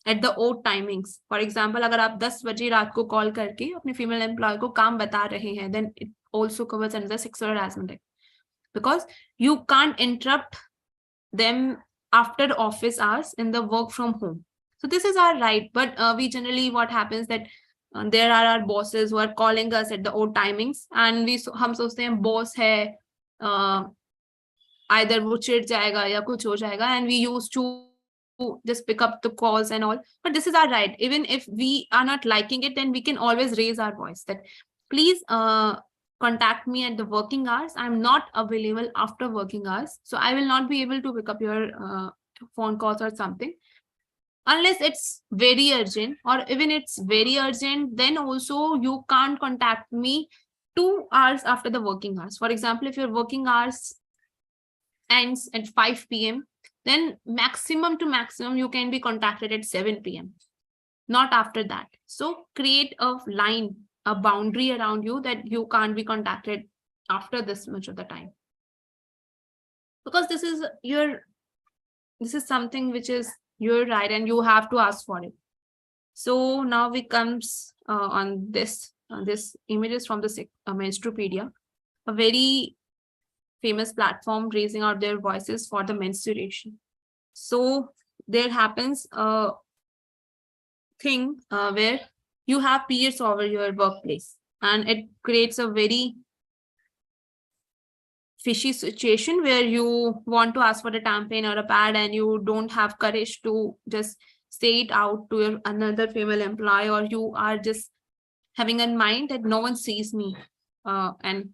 Speaker 5: at the odd timings. For example, अगर आप 10 बजे रात को call करके अपने female employ को काम बता रहे हैं, then it also covers under the Sexual Harassment Act, because you can't interrupt them after office hours in the work from home. So this is our right, but we generally, what happens that there are our bosses who are calling us at the odd timings, and हम सोचते हैं boss है, either वो चिढ़ जाएगा या कुछ हो जाएगा, and we used to just pick up the calls and all. But this is our right. Even if we are not liking it, then we can always raise our voice that please contact me at the working hours. I'm not available after working hours, so I will not be able to pick up your phone calls or something, unless it's very urgent. Or even it's very urgent, then also you can't contact me 2 hours after the working hours. For example, if your working hours ends at 5 p.m, then maximum to maximum you can be contacted at 7 p.m, not after that. So create a line, a boundary around you, that you can't be contacted after this much of the time, because this is something which is your right and you have to ask for it. So now we comes on this images from the Menstrupedia, a very famous platform raising out their voices for the menstruation. So there happens a thing where you have periods over your workplace, and it creates a very fishy situation where you want to ask for a tampon or a pad, and you don't have courage to just say it out to another female employee, or you are just having in mind that no one sees me. And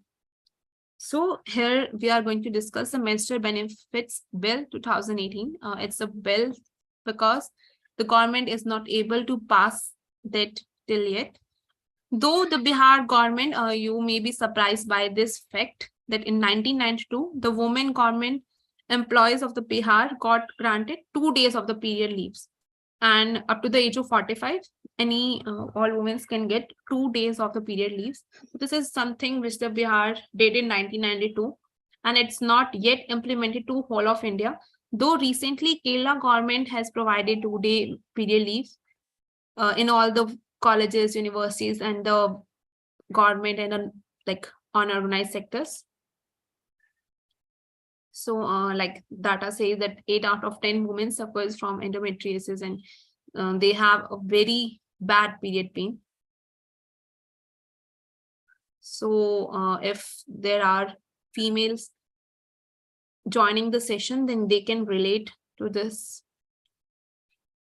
Speaker 5: so here we are going to discuss the Menstrual Benefits Bill 2018. It's a bill because the government is not able to pass that till yet. Though the Bihar government, you may be surprised by this fact that in 1992, the women government employees of the Bihar got granted 2 days of the period leaves. And up to the age of 45, all women can get 2 days of the period leaves. This is something which the Bihar did in 1992, and it's not yet implemented to whole of India. Though recently Kerala government has provided 2-day period leaves in all the colleges, universities, and the government and like unorganized sectors. So like data says that 8 out of 10 women suffers from endometriosis, and they have a very bad period pain. So if there are females joining the session, then they can relate to this.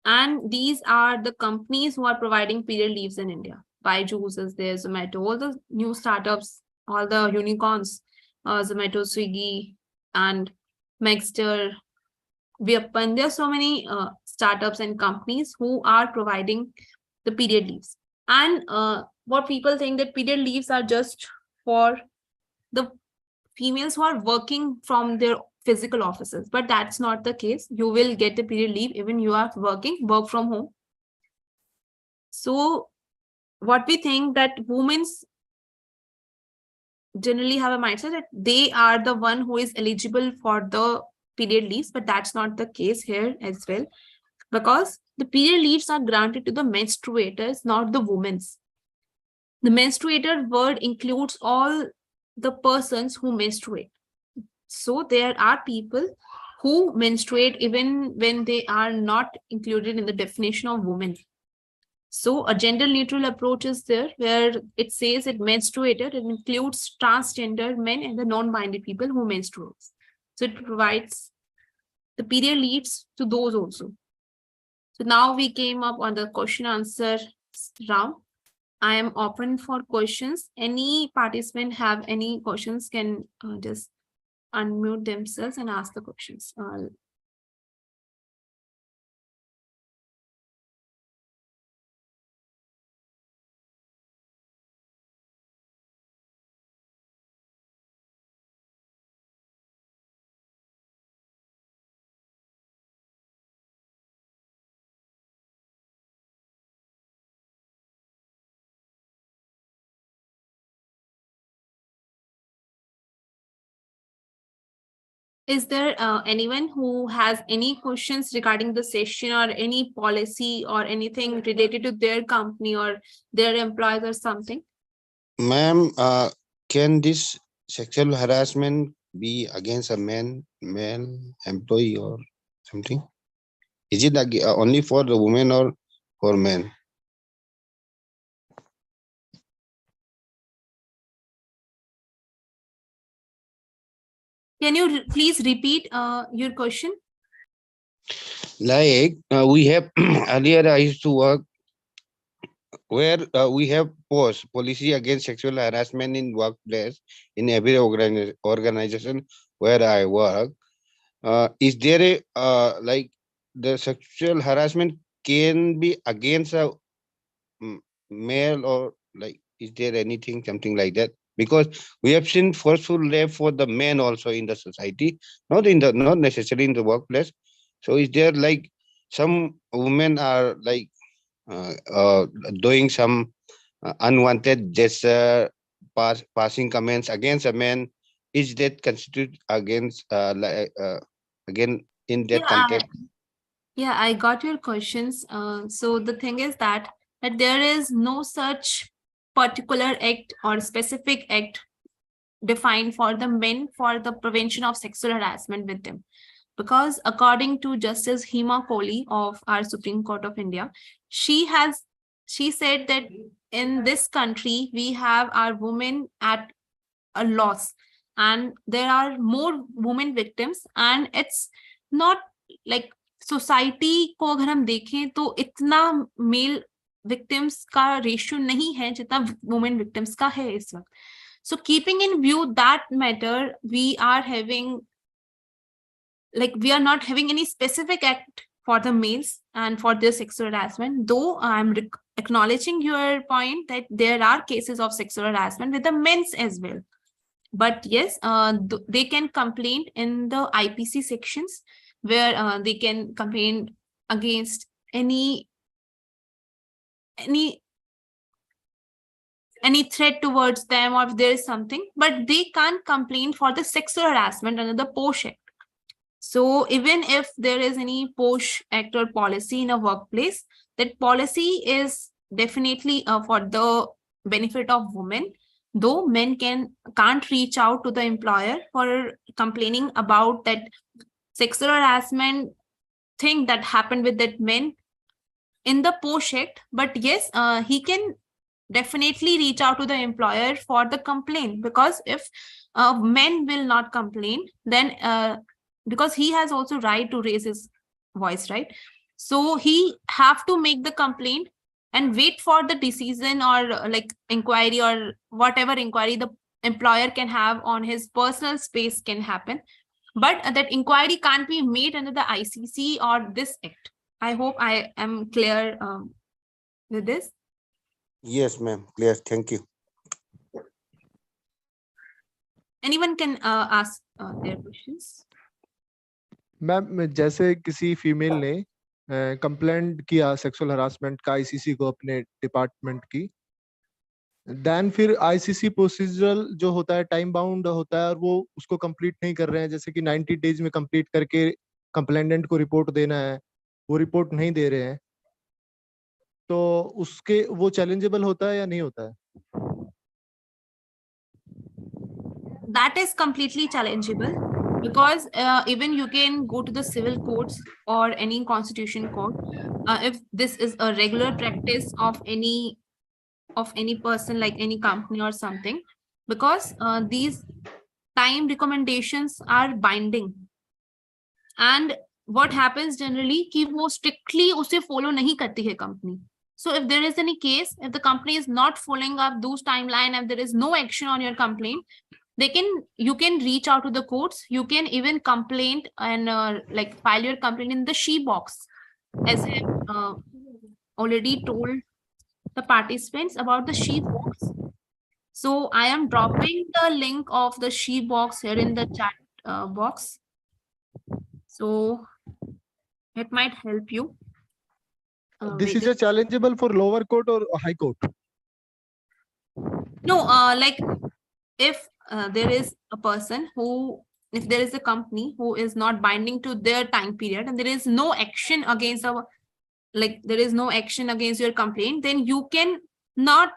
Speaker 5: And these are the companies who are providing period leaves in India. Byju's is there, Zomato, all the new startups, all the unicorns, Zomato, Swiggy, and Megster, Viapan. There are so many startups and companies who are providing the period leaves. And what people think that period leaves are just for the females who are working from their physical offices, but that's not the case. You will get the period leave even you are work from home. So what we think that women's generally have a mindset that they are the one who is eligible for the period leaves, but that's not the case here as well, because the period leaves are granted to the menstruators, not the women's. The menstruator word includes all the persons who menstruate. So there are people who menstruate even when they are not included in the definition of women. So a gender neutral approach is there where it says it menstruated. It includes transgender men and the non-binary people who menstruate. So it provides the period leads to those also. So now we came up on the question answer round. I am open for questions. Any participant have any questions can just unmute themselves and ask the questions. Is there anyone who has any questions regarding the session or any policy or anything related to their company or their employees or something?
Speaker 6: Ma'am, can this sexual harassment be against a male employee or something? Is it only for the women or for men?
Speaker 5: Can you please repeat your question?
Speaker 6: Like we have earlier, I used to work where we have policy against sexual harassment in workplace in every organization where I work. Is there a like the sexual harassment can be against a male, or like is there anything something like that? Because we have seen forceful rape for the men also in the society, not necessarily in the workplace. So is there like some women are like doing some unwanted gesture, passing comments against a man? Is that constitute against again in that context?
Speaker 5: Yeah, I got your questions. So the thing is that there is no such particular act or specific act defined for the men for the prevention of sexual harassment with them. Because according to Justice Hema Kohli of our Supreme Court of India, she said that in this country, we have our women at a loss and there are more women victims, and it's not like society को अगर हम देखें तो इतना mail victims का ratio नहीं है जितना वुमेन विक्टिम्स का है इस वक्त. So keeping in view that matter, we are not having any specific act for the males and for their sexual harassment, though I'm acknowledging your point that there are cases of sexual harassment with the men's as well. But yes, they can complain in the IPC sections where they can complain against any threat towards them or if there is something, but they can't complain for the sexual harassment under the POSH Act. So even if there is any POSH Act or policy in a workplace, that policy is definitely for the benefit of women, though men can't reach out to the employer for complaining about that sexual harassment thing that happened with that men in the POSH Act. But yes, he can definitely reach out to the employer for the complaint, because if men will not complain, then because he has also right to raise his voice, right? So he have to make the complaint and wait for the decision or like inquiry or whatever inquiry the employer can have on his personal space can happen. But that inquiry can't be made under the ICC or this act. I hope I am clear with this.
Speaker 6: Yes, ma'am. Clear. Thank you.
Speaker 5: Anyone can ask their questions.
Speaker 7: Ma'am जैसे किसी female ने complaint किया sexual harassment का ICC को अपने department की, then फिर ICC procedural जो होता है टाइम बाउंड होता है और वो उसको कंप्लीट नहीं कर रहे हैं, जैसे कि 90 डेज में कंप्लीट करके कंप्लेंडेंट को रिपोर्ट देना है, वो रिपोर्ट नहीं दे रहे हैं, तो उसके वो चैलेंजेबल होता है या नहीं होता है?
Speaker 5: That is completely challengeable because even you can go to the civil courts or any constitution court if this is a regular practice of any person, like any company or something, because these time recommendations are binding. And what happens generally कि वो strictly उसे follow नहीं करती है company. So if there is any case, if the company is not following up those timeline and there is no action on your complaint, you can reach out to the courts. You can even complain and like file your complaint in the she box, as I have already told the participants about the she box. So I am dropping the link of the she box here in the chat box. So it might help you.
Speaker 7: This is a challengeable for lower court or high court?
Speaker 5: No, like if there is a person who, if there is a company who is not binding to their time period and there is no action against there is no action against your complaint, then you can not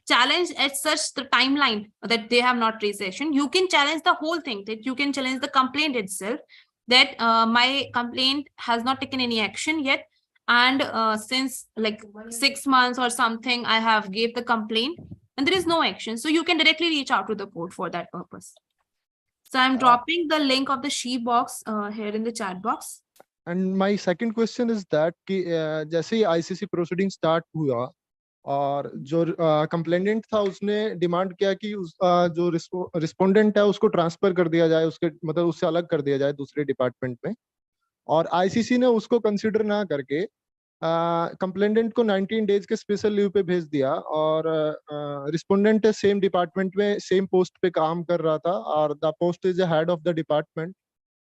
Speaker 5: challenge at such the timeline that they have not raised action. You can challenge the whole thing, that you can challenge the complaint itself, that my complaint has not taken any action yet, and since like 6 months or something I have gave the complaint and there is no action, so you can directly reach out to the court for that purpose. So I'm dropping the link of the she box here in the chat box.
Speaker 7: And my second question is that कि जैसे ही ICC proceeding start हुआ और जो complainant था उसने demand किया कि जो रिस्पोंडेंट है उसको ट्रांसफर कर दिया जाए, उसके मतलब उससे अलग कर दिया जाए दूसरे डिपार्टमेंट में, और आईसीसी ने उसको कंसीडर ना करके कंप्लेनेंट को 19 डेज के स्पेशल लीव पे भेज दिया, और रिस्पोंडेंट सेम डिपार्टमेंट में सेम पोस्ट पे काम कर रहा था और the post is head of the department,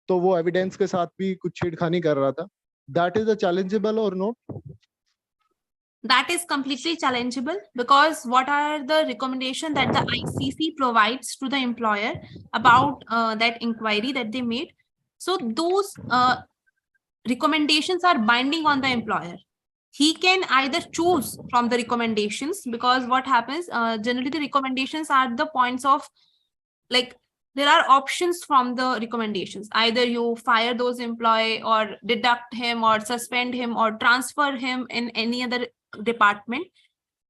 Speaker 7: तो वो एविडेंस के साथ भी कुछ छेड़खानी कर रहा था. दैट इज अ चैलेंजेबल और not?
Speaker 5: That is completely challengeable because what are the recommendations that the ICC provides to the employer about that inquiry that they made? So those recommendations are binding on the employer. He can either choose from the recommendations, because what happens generally the recommendations are the points of, like, there are options from the recommendations. Either you fire those employee or deduct him or suspend him or transfer him in any other department.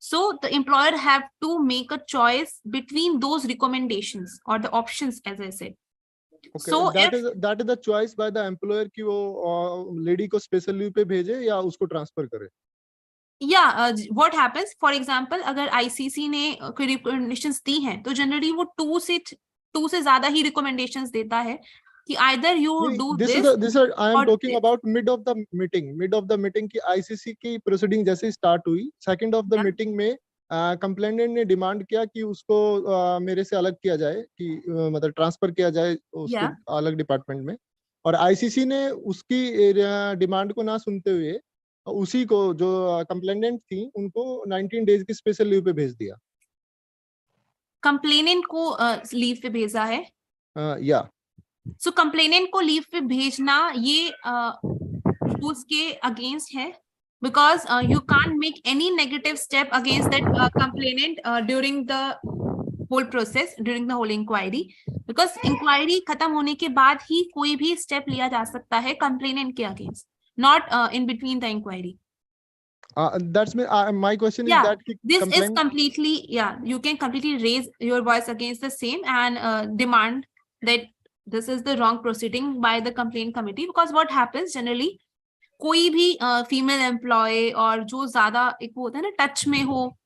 Speaker 5: So the employer have to make a choice between those recommendations or the options, as I said.
Speaker 7: Okay,
Speaker 5: So
Speaker 7: that is the choice by the employer कि वो lady को special leave पे भेजे या उसको transfer करे.
Speaker 5: Yeah, what happens, for example, अगर ICC ने कोई recommendations दी हैं तो generally वो 2 से ज्यादा ही recommendations देता है कि either you do this
Speaker 7: I am talking about mid of the meeting की आईसीसी की प्रोसीडिंग जैसे स्टार्ट हुई, सेकंड ऑफ द मीटिंग में कंप्लेनेंट ने डिमांड किया कि उसको मेरे से अलग किया जाए, कि मतलब ट्रांसफर किया जाए उसको अलग डिपार्टमेंट में, और आईसीसी ने उसकी डिमांड को ना सुनते हुए उसी को जो कंप्लेनेंट थी उनको 19 डेज की स्पेशल लीव पे भेज दिया.
Speaker 5: कंप्लेनेंट को लीव पे भेजा है.
Speaker 7: या
Speaker 5: सो कंप्लेनेंट को लीव पे भेजना ये रूल्स के अगेंस्ट है, because you can't make any negative step against that complainant during the whole process, during the whole inquiry, because inquiry खत्म होने के बाद ही कोई भी step लिया जा सकता है complainant के against, not in between the inquiry.
Speaker 7: That's my question is that
Speaker 5: this is completely, you can completely raise your voice against the same and demand that this is the wrong proceeding by the complaint committee, because what happens generally, कोई भी female employ और जो ज्यादा एक वो होता है ना टच में हो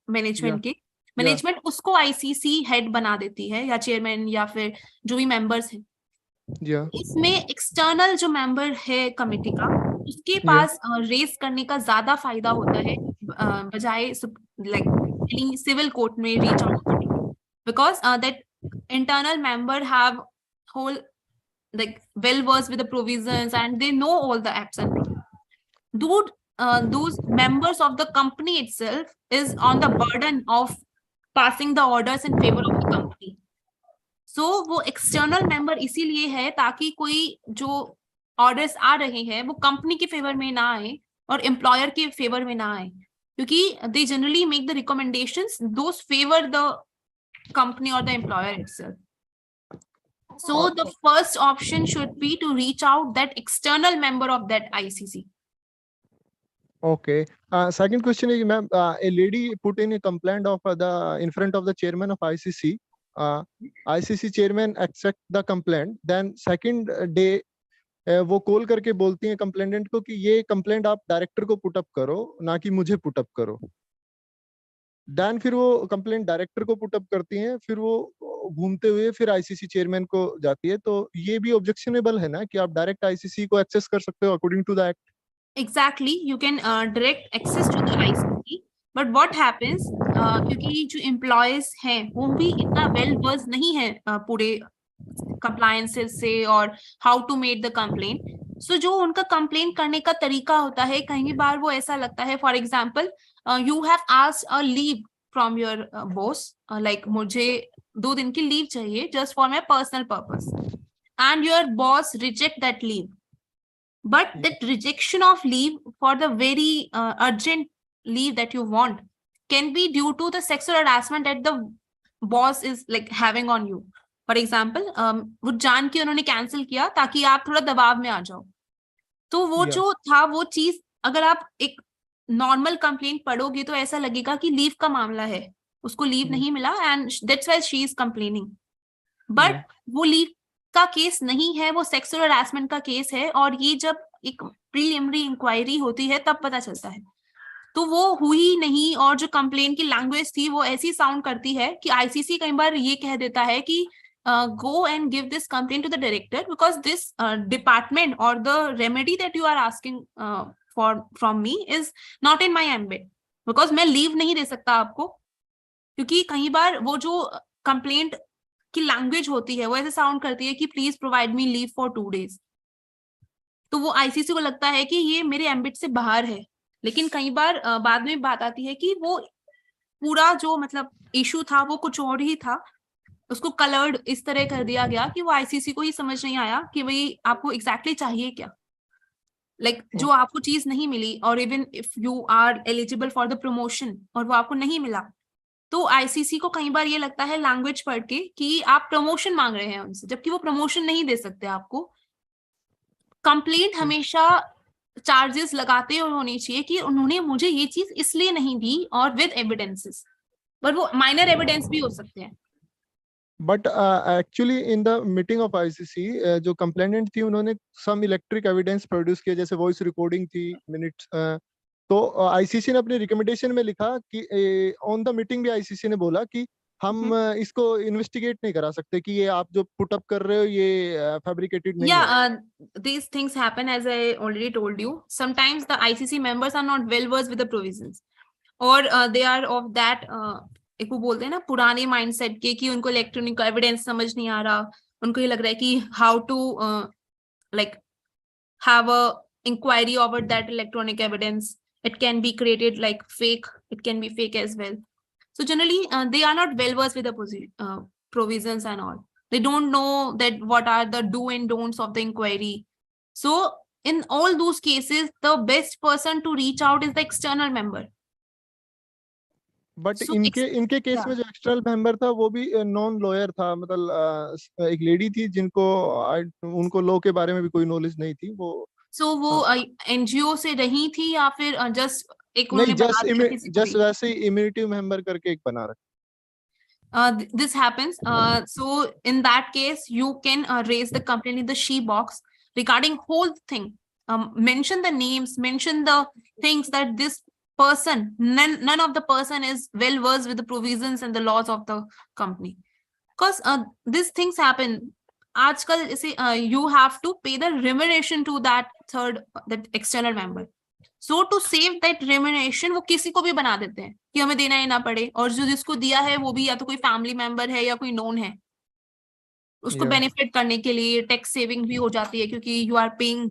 Speaker 5: मैनेजमेंट के, मैनेजमेंट उसको आईसीसी हेड बना देती है या चेयरमैन या फिर जो भी मेंबर्स हैं. इसमें एक्सटर्नल जो मेंबर है कमेटी का, उसके पास रेस करने का ज्यादा फायदा होता है बजाय like civil court में reach out, because that internal member have whole like well versed with the provisions and they know all the apps and dude, those members of the company itself is on the burden of passing the orders in favor of the company. So वो external member इसीलिए है ताकि कोई जो orders आ रहे हैं वो company के favor में ना आए और employer के favor में ना आए, क्योंकि they generally make the recommendations those favor the company or the employer itself. So the first option should be to reach out that external member of that ICC.
Speaker 7: Okay. Second question is, ma'am, a lady put in a complaint of in front of the chairman of ICC. ICC chairman accept the complaint. Then second day, वो call करके बोलती हैं कंप्लेंटेंट को कि ये complaint आप director को put up करो, ना कि मुझे पुट अप करो. देन फिर वो कंप्लेंट डायरेक्टर को पुट अप करती हैं, फिर वो घूमते हुए फिर आईसीसी चेयरमैन को जाती है. तो ये भी ऑब्जेक्शनेबल है ना कि आप डायरेक्ट आईसीसी को एक्सेस कर सकते हो according to the act.
Speaker 5: Exactly, you can direct access to the ICC, but what happens, क्योंकि जो employees हैं वो भी इतना well versed नहीं है पूरे compliances से और how to make the complaint. So जो उनका complaint करने का तरीका होता है, कई बार वो ऐसा लगता है, for example, you have asked a leave from your boss, like मुझे 2 दिन की leave चाहिए just for my personal purpose, and your boss reject that leave. But that rejection of leave for the very urgent leave that you want can be due to the sexual harassment that the boss is like having on you. For example, वो जान के उन्होंने cancel किया ताकि आप थोड़ा दबाव में आ जाओ. तो वो जो था वो चीज अगर आप एक normal complaint पढ़ोगे तो ऐसा लगेगा कि leave का मामला है, उसको leave नहीं मिला and that's why she is complaining. But वो leave का केस नहीं है, वो सेक्सुअल हरासमेंट का केस है, और ये जब एक प्रीलिमिनरी इंक्वायरी होती है तब पता चलता है. तो वो हुई नहीं, और जो कंप्लेन की लैंग्वेज थी वो ऐसी साउंड करती है कि आईसीसी कई बार ये कह देता है कि go and give this complain to the director because this department or the remedy that you are asking for from me is not in my ambit, because मैं लीव नहीं दे सकता आपको, क्योंकि कई बार वो जो कंप्लेंट की लैंग्वेज होती है वो ऐसे साउंड करती है कि please provide me leave for 2 days. तो वो आईसीसी को लगता है कि ये मेरे एम्बिट से बाहर है, लेकिन कई बार बाद में बात आती है कि वो पूरा जो मतलब इशू था वो कुछ और ही था, उसको कलर्ड इस तरह कर दिया गया कि वो आईसीसी को ही समझ नहीं आया कि भाई आपको एग्जैक्टली चाहिए क्या, लाइक जो आपको चीज नहीं मिली, और even if you are eligible for the promotion और वो आपको नहीं मिला, तो आईसीसी को कई बार ये लगता है लैंग्वेज पढ़ के कि आप प्रमोशन मांग रहे हैं उनसे, जबकि वो प्रमोशन नहीं दे सकते आपको. कंप्लेंट हमेशा चार्जेस लगाते हुए होनी चाहिए कि उन्होंने मुझे ये चीज इसलिए नहीं दी और विद एविडेंसेस, पर वो माइनर एविडेंस भी हो सकते हैं.
Speaker 7: But actually in the meeting of ICC जो कंप्लेनेंट थी उन्होंने सम इलेक्ट्रिक एविडेंस प्रोड्यूस किया, जैसे वॉइस रिकॉर्डिंग थी मिनट्स. तो आईसीसी ने अपने रिकमेंडेशन में लिखा कि ऑन द मीटिंग भी आईसीसी ने बोला कि हम इसको इन्वेस्टिगेट नहीं करा सकते कि ये आप जो पुट अप कर रहे हो ये फैब्रिकेटेड नहीं है.
Speaker 5: These things happen, as I already told you. Sometimes the ICC members are not well versed with the provisions, or they are of that एक वो बोलते हैं ना पुराने माइंडसेट के कि उनको इलेक्ट्रॉनिक एविडेंस समझ नहीं आ रहा, उनको ये लग रहा है कि how to like have a inquiry over that electronic evidence. It can be created like fake, it can be fake as well. So generally they are not well versed with the provisions and all. They don't know that what are the do and don'ts of the inquiry. So in all those cases the best person to reach out is the external member.
Speaker 7: But इनके case में जो external member था वो भी non lawyer था, मतलब एक lady थी जिनको उनको लॉ के बारे में भी कोई नॉलेज नहीं थी. वो
Speaker 5: वो एनजीओ से रही थी या फिर जस्ट एक
Speaker 7: नहीं, जस्ट वैसे ही इम्यूनिटी मेंबर करके एक बना रखा.
Speaker 5: This happens. So in that case you can raise the complaint in the she box regarding whole thing. Mention the names, mention the things that this person, none of the person is well versed with the provisions and the laws of the company, because these things happen. Aajkal you have to pay the remuneration to that external member. So to save that remuneration वो किसी को भी बना देते हैं कि हमें देना ही ना पड़े, और जो जिसको दिया है वो भी या तो कोई फैमिली मेंबर है या कोई नोन है, उसको
Speaker 7: Yeah.
Speaker 5: बेनिफिट करने के लिए टैक्स सेविंग भी हो जाती है, क्योंकि you are paying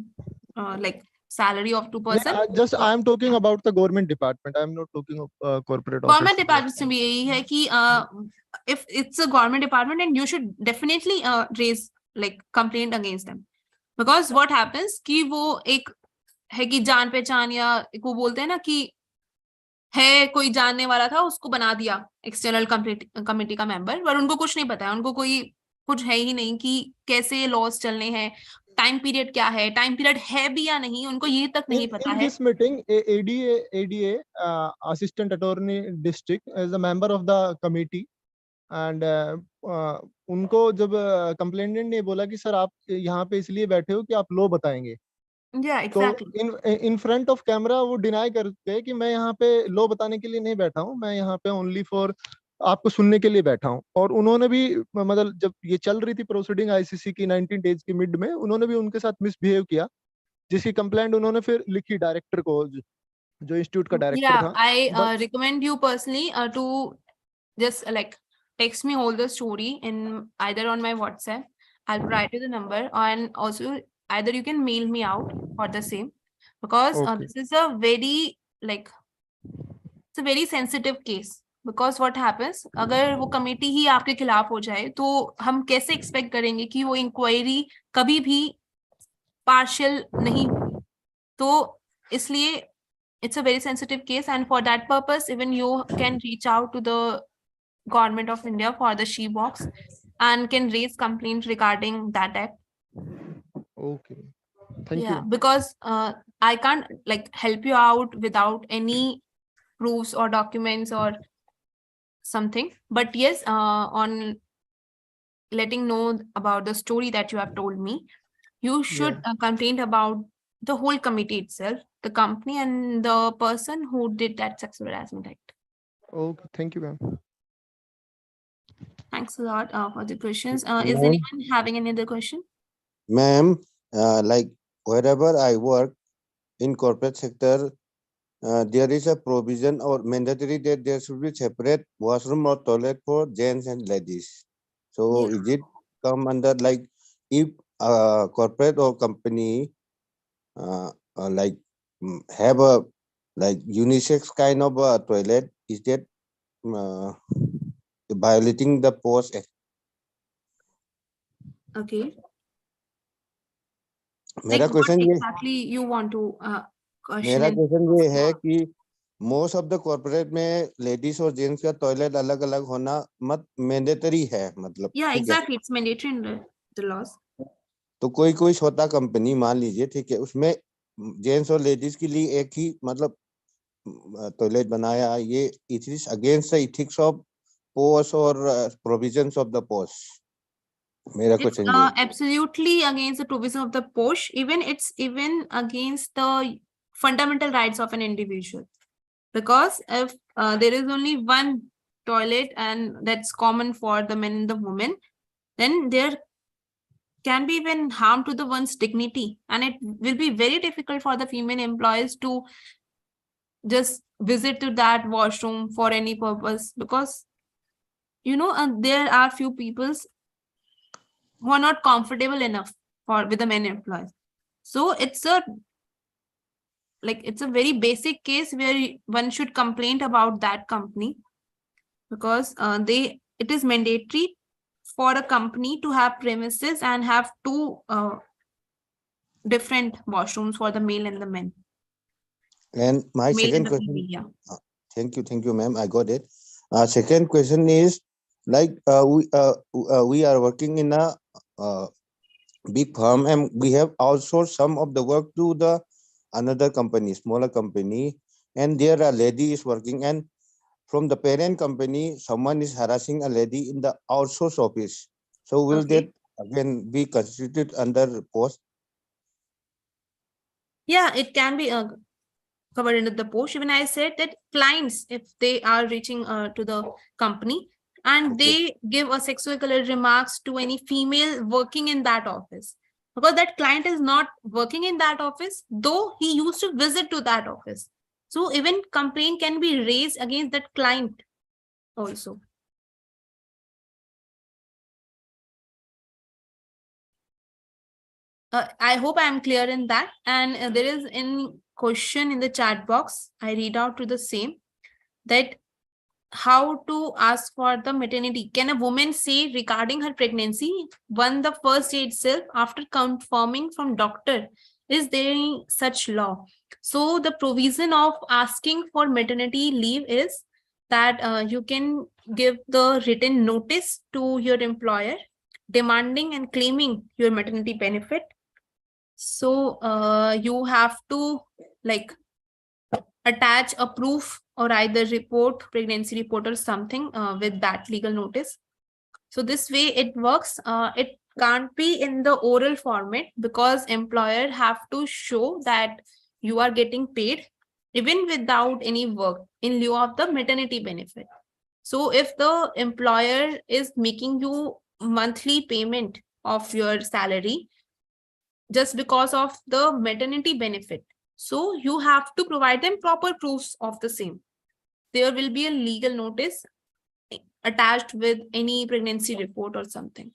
Speaker 5: like salary of 2 person.
Speaker 7: I am talking about the government department. I am not talking of corporate office.
Speaker 5: Government department में भी यही है कि if it's a government department, and you should definitely raise like complaint against them, because what happens कि वो एक है कि जान पहचान, या वो बोलते हैं ना कि है कोई जानने वाला था उसको बना दिया एक्सटर्नल कमेटी का मेंबर, पर उनको कुछ नहीं पता है, उनको कोई कुछ है ही नहीं कि कैसे लॉस चलने हैं, टाइम पीरियड क्या है, टाइम पीरियड है भी या नहीं, उनको ये तक नहीं पता
Speaker 7: In
Speaker 5: है.
Speaker 7: this meeting, ADA, Assistant Attorney District, is a member of the committee, and उनको जब कंप्लेनेंट ने बोला कि सर आप यहाँ पे इसलिए बैठे हो कि आप लो बताएंगे,
Speaker 5: Yeah,
Speaker 7: तो
Speaker 5: exactly.
Speaker 7: In front of camera वो डिनाई कर गए कि मैं यहाँ पे लो बताने के लिए नहीं बैठा हूँ, मैं यहाँ पे ओनली फॉर आपको सुनने के लिए बैठा हूँ। और उन्होंने भी मतलब जब ये चल रही थी प्रोसीडिंग आईसीसी की 19 डेज की मिड में, उन्होंने भी उनके साथ मिसबिहेव किया, जिसकी कंप्लेंट उन्होंने फिर लिखी डायरेक्टर को, जो इंस्टीट्यूट का डायरेक्टर
Speaker 5: Yeah,
Speaker 7: था।
Speaker 5: I recommend you personally to just like text me all the story in either on my WhatsApp. I'll write you the number, and also either you can mail me out for the same, because
Speaker 7: Okay.
Speaker 5: this is a very like it's a very sensitive case. Because what happens, अगर वो committee ही आपके खिलाफ हो जाए तो हम कैसे expect करेंगे कि वो इंक्वायरी कभी भी पार्शियल नहीं होगी, तो इसलिए it's a very sensitive case, and for that purpose even you can reach out to the government of India for the she box and can raise complaint regarding that act.
Speaker 7: Okay, thank
Speaker 5: Yeah,
Speaker 7: you.
Speaker 5: because I can't like help you out without any proofs or documents or something, but yes, on letting know about the story that you have told me, you should complain about the whole committee itself, the company, and the person who did that sexual harassment act.
Speaker 7: Okay, thank you, ma'am.
Speaker 5: Thanks a lot for the questions. Is
Speaker 6: Ma'am?
Speaker 5: anyone having any other question?
Speaker 6: Ma'am, like wherever I work in corporate sector, there is a provision or mandatory that there should be separate washroom or toilet for gents and ladies. So
Speaker 5: Yeah.
Speaker 6: is it come under like if corporate or company like have a like unisex kind of a toilet, is that violating the post?
Speaker 5: Okay.
Speaker 6: मेरा
Speaker 5: Like what
Speaker 6: question ये
Speaker 5: exactly you want to question?
Speaker 6: मेरा
Speaker 5: and-
Speaker 6: question ये है कि most of the corporate में ladies और gents का toilet अलग अलग होना मत मैंडेटरी है, मतलब
Speaker 5: Yeah,
Speaker 6: ठीक है।
Speaker 5: exactly. It's mandatory in the laws.
Speaker 6: तो कोई कोई छोटा कंपनी मान लीजिए, ठीक है, उसमें जेंट्स और लेडीज के लिए एक ही मतलब टॉयलेट बनाया, ये it is against the ethics of post और प्रोविजंस ऑफ द पोस्ट। मेरा
Speaker 5: It's
Speaker 6: क्वेश्चन ये
Speaker 5: absolutely against the provision of the POSH. It's even against the fundamental rights of an individual. Because if there is only one toilet and that's common for the men and the women, then there can be even harm to the one's dignity, and it will be very difficult for the female employees to just visit to that washroom for any purpose, because there are few peoples who are not comfortable enough for with the men employees. So it's a very basic case where one should complain about that company, because it is mandatory for a company to have premises and have two different washrooms for the male and the men.
Speaker 6: and my
Speaker 5: Male
Speaker 6: second
Speaker 5: and the
Speaker 6: question,
Speaker 5: female, yeah.
Speaker 6: thank you ma'am, I got it. Second question is like we are working in a big firm and we have outsourced some of the work to the another company, smaller company, and there a lady is working, and from the parent company someone is harassing a lady in the outsource office. So will
Speaker 5: Okay.
Speaker 6: that again be constituted under post?
Speaker 5: Yeah, it can be covered under the post. Even I said that clients, if they are reaching to the company and
Speaker 6: Okay.
Speaker 5: they give a sexual remarks to any female working in that office, because that client is not working in that office, though he used to visit to that office. So even complaint can be raised against that client also. I hope I am clear in that. And there is a question in the chat box. I read out to the same, that how to ask for the maternity. Can a woman say regarding her pregnancy when the first day itself after confirming from doctor? Is there any such law? So the provision of asking for maternity leave is that you can give the written notice to your employer demanding and claiming your maternity benefit. So you have to like attach a proof or either report, pregnancy report or something with that legal notice. So this way it works. It can't be in the oral format because employer have to show that you are getting paid even without any work in lieu of the maternity benefit. So if the employer is making you monthly payment of your salary just because of the maternity benefit, so you have to provide them proper proofs of the same. There will be a legal notice attached with any pregnancy report or something.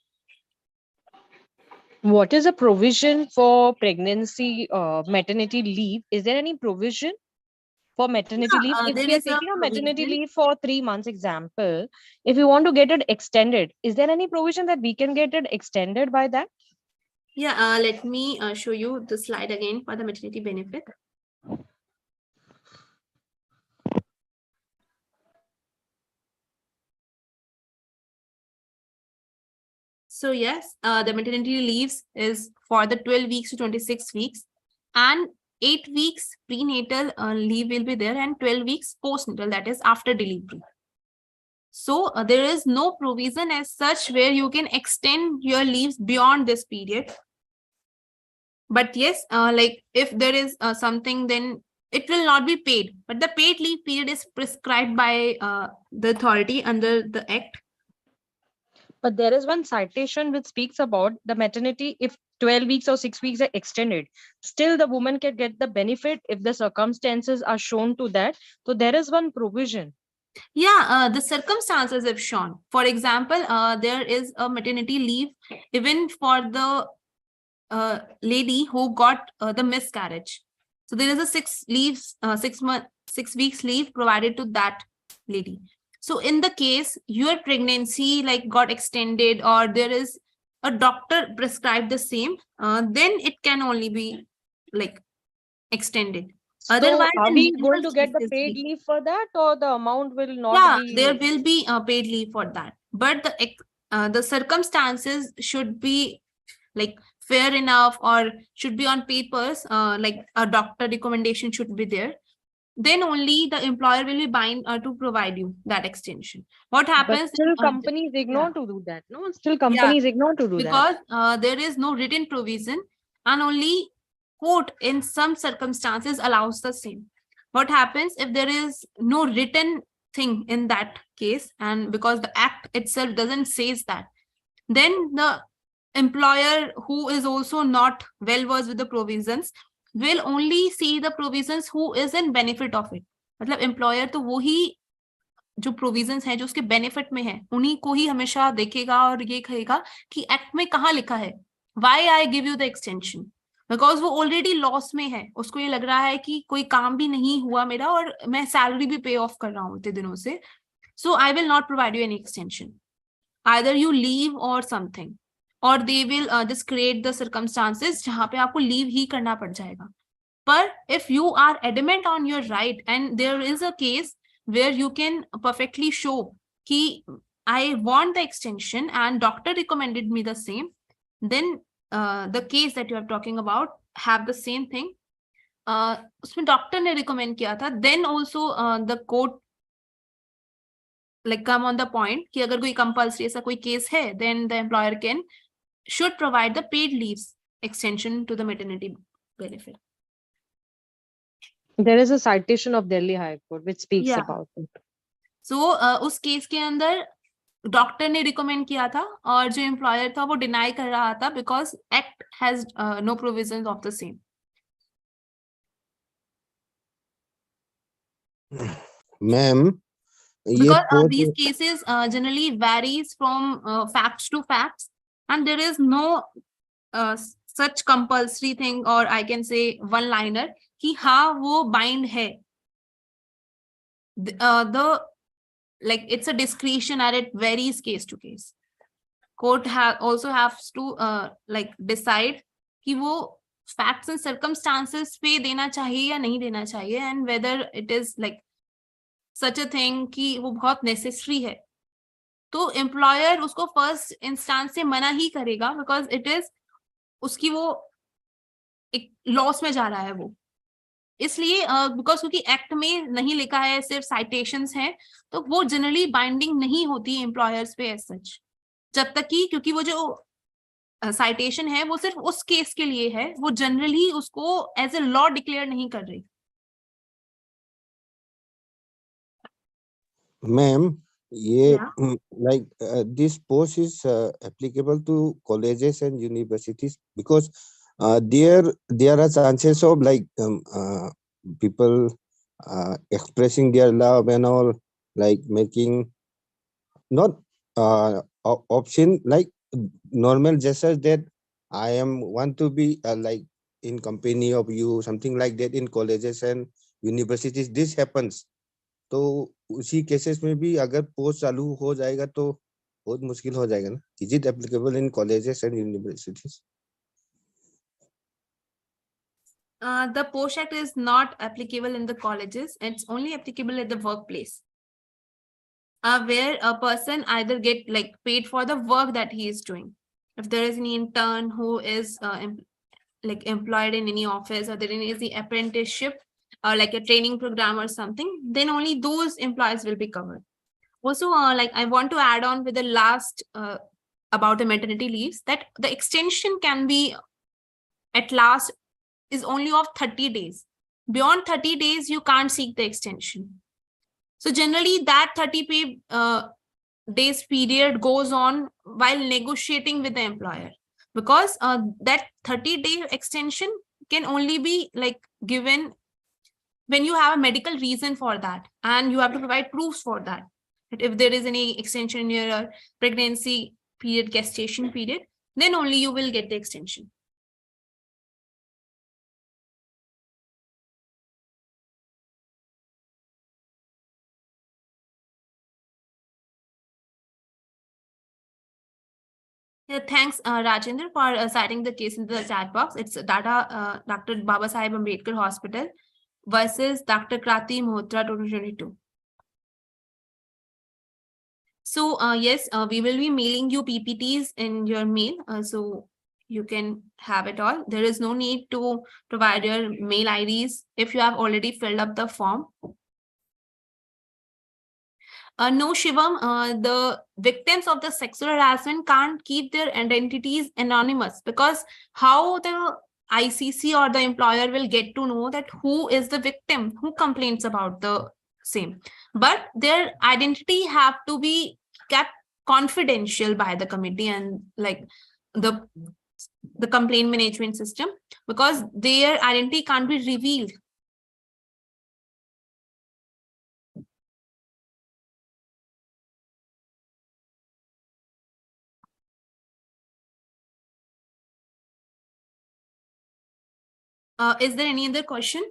Speaker 8: What is a provision for pregnancy, maternity leave? Is there any provision for maternity leave? If
Speaker 5: There
Speaker 8: we are
Speaker 5: is a
Speaker 8: taking a maternity
Speaker 5: provision.
Speaker 8: leave for 3 months, example, if you want to get it extended, is there any provision that we can get it extended by that?
Speaker 5: Yeah, let me show you the slide again for the maternity benefit. So yes, the maternity leaves is for the 12 weeks to 26 weeks, and 8 weeks prenatal leave will be there, and 12 weeks postnatal, that is after delivery. So there is no provision as such where you can extend your leaves beyond this period. But yes, like if there is something, then it will not be paid. But the paid leave period is prescribed by the authority under the act.
Speaker 8: But there is one citation which speaks about the maternity, if 12 weeks or 6 weeks are extended, still the woman can get the benefit if the circumstances are shown to that. So there is one provision.
Speaker 5: Yeah, the circumstances have shown. For example, there is a maternity leave even for the lady who got the miscarriage. So there is a 6 weeks leave provided to that lady. So in the case your pregnancy like got extended, or there is a doctor prescribed the same, then it can only be like extended.
Speaker 8: So
Speaker 5: Otherwise,
Speaker 8: are
Speaker 5: in
Speaker 8: we
Speaker 5: normal
Speaker 8: going to get the
Speaker 5: cases,
Speaker 8: paid leave for that, or the amount will not
Speaker 5: yeah,
Speaker 8: be?
Speaker 5: there will be a paid leave for that, but the circumstances should be like fair enough, or should be on papers, like a doctor recommendation should be there. Then only the employer will be bound to provide you that extension. What
Speaker 8: But
Speaker 5: happens?
Speaker 8: still companies ignore to do that. No, still
Speaker 5: Yeah,
Speaker 8: companies ignore to do that.
Speaker 5: because there is no written provision, and only court in some circumstances allows the same. What happens if there is no written thing in that case, and because the act itself doesn't says that, then the employer who is also not well versed with the provisions will only see the provisions who is in benefit of it. मतलब employer तो वो ही जो provisions है जो उसके benefit में है उन्हीं को ही हमेशा देखेगा और ये कहेगा कि एक्ट में कहाँ लिखा है why I give you the extension, because वो ऑलरेडी लॉस में है, उसको ये लग रहा है कि कोई काम भी नहीं हुआ मेरा और मैं सैलरी भी पे ऑफ कर रहा हूँ इतने दिनों से, so I will not provide you any extension, either you leave or something, और they will just create the circumstances जहाँ पे आपको लीव ही करना पड़ जाएगा. पर if you are adamant on your right and there is a case where you can perfectly show कि I want the extension and doctor recommended me the same, then the case that you are talking about have the same thing. उसमें doctor ने recommend किया था, then also the court like come on the point कि अगर कोई compulsory ऐसा कोई case है, then the employer should provide the paid leaves extension to the maternity benefit.
Speaker 8: There is a citation of Delhi High Court which speaks
Speaker 5: Yeah.
Speaker 8: about it.
Speaker 5: So उस case के अंदर doctor ने recommend किया था और जो employer था वो डिनाई कर रहा था because act has no provisions of the same.
Speaker 6: Ma'am ये
Speaker 5: Because
Speaker 6: post
Speaker 5: these cases generally varies from facts to facts, and there is no such compulsory thing, or I can say one liner कि हाँ वो bind है. The like it's a discretion and it varies case to case. Court also has to like decide कि वो facts and circumstances पे देना चाहिए या नहीं देना चाहिए, and whether it is like such a thing कि वो बहुत necessary है. तो एम्प्लॉयर उसको फर्स्ट इंस्टांस से मना ही करेगा बिकॉज इट इज उसकी वो एक लॉस में जा रहा है वो, इसलिए बिकॉज क्योंकि एक्ट में नहीं लिखा है, सिर्फ साइटेशंस हैं, तो वो जनरली बाइंडिंग नहीं होती एम्प्लॉयर्स पे एज सच, जब तक कि क्योंकि वो जो साइटेशन है वो सिर्फ उस केस के लिए है, वो जनरली उसको एज ए लॉ डिक्लेयर नहीं कर रही.
Speaker 6: मैम ये
Speaker 5: Yeah.
Speaker 6: like this post is applicable to colleges and universities because there are chances of like people expressing their love and all, like making not option like normal gestures that I am want to be like in company of you, something like that in colleges and universities this happens. तो उसी cases में भी अगर post चालू हो जाएगा तो बहुत मुश्किल हो जाएगा ना. Is it applicable in colleges and universities?
Speaker 5: The Post Act is not applicable in the colleges. It's only applicable at the workplace, where a person either get like paid for the work that he is doing. If there is any intern who is like employed in any office, or there is the apprenticeship or like a training program or something, then only those employees will be covered. Also, like I want to add on with the last about the maternity leaves, that the extension can be at last is only of 30 days. Beyond 30 days, you can't seek the extension. So generally that 30 days period goes on while negotiating with the employer, because that 30-day extension can only be like given when you have a medical reason for that, and you have to provide proofs for that. That if there is any extension in your pregnancy period, gestation period, then only you will get the extension. Yeah, thanks, Rajendra, for citing the case in the chat box. It's Dr. Babasaheb Ambedkar Hospital versus Dr. Krati Mhotra 2022. So yes, we will be mailing you PPTs in your mail, so you can have it all. There is no need to provide your mail IDs if you have already filled up the form. No, Shivam, the victims of the sexual harassment can't keep their identities anonymous, because how the ICC or the employer will get to know that who is the victim, who complains about the same. But their identity have to be kept confidential by the committee and like the complaint management system, because their identity can't be revealed. Is there any other question?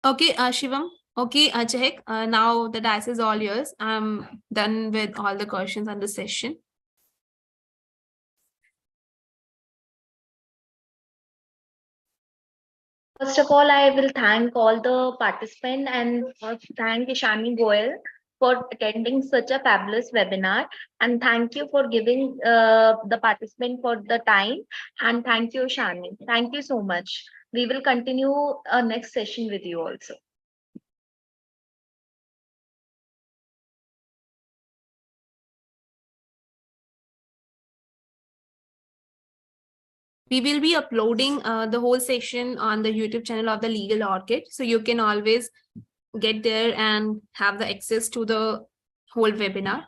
Speaker 5: Okay, Shivam. Okay, Chehek. Now the dice is all yours. I'm done with all the questions on the session.
Speaker 2: First of all, I will thank all the participants and thank Ishani Goel for attending such a fabulous webinar. And thank you for giving the participant for the time. And thank you, Ishani. Thank you so much. We will continue our next session with you also.
Speaker 5: We will be uploading the whole session on the YouTube channel of the Legal Orchid. So you can always get there and have the access to the whole webinar.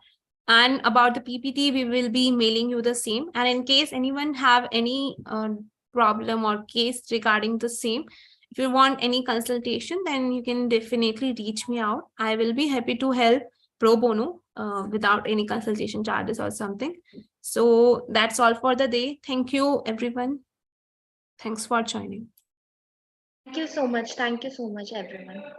Speaker 5: And about the PPT, we will be mailing you the same. And in case anyone have any problem or case regarding the same, if you want any consultation, then you can definitely reach me out. I will be happy to help pro bono without any consultation charges or something. So that's all for the day. Thank you, everyone. Thanks for joining.
Speaker 2: Thank you so much. Thank you so much, everyone.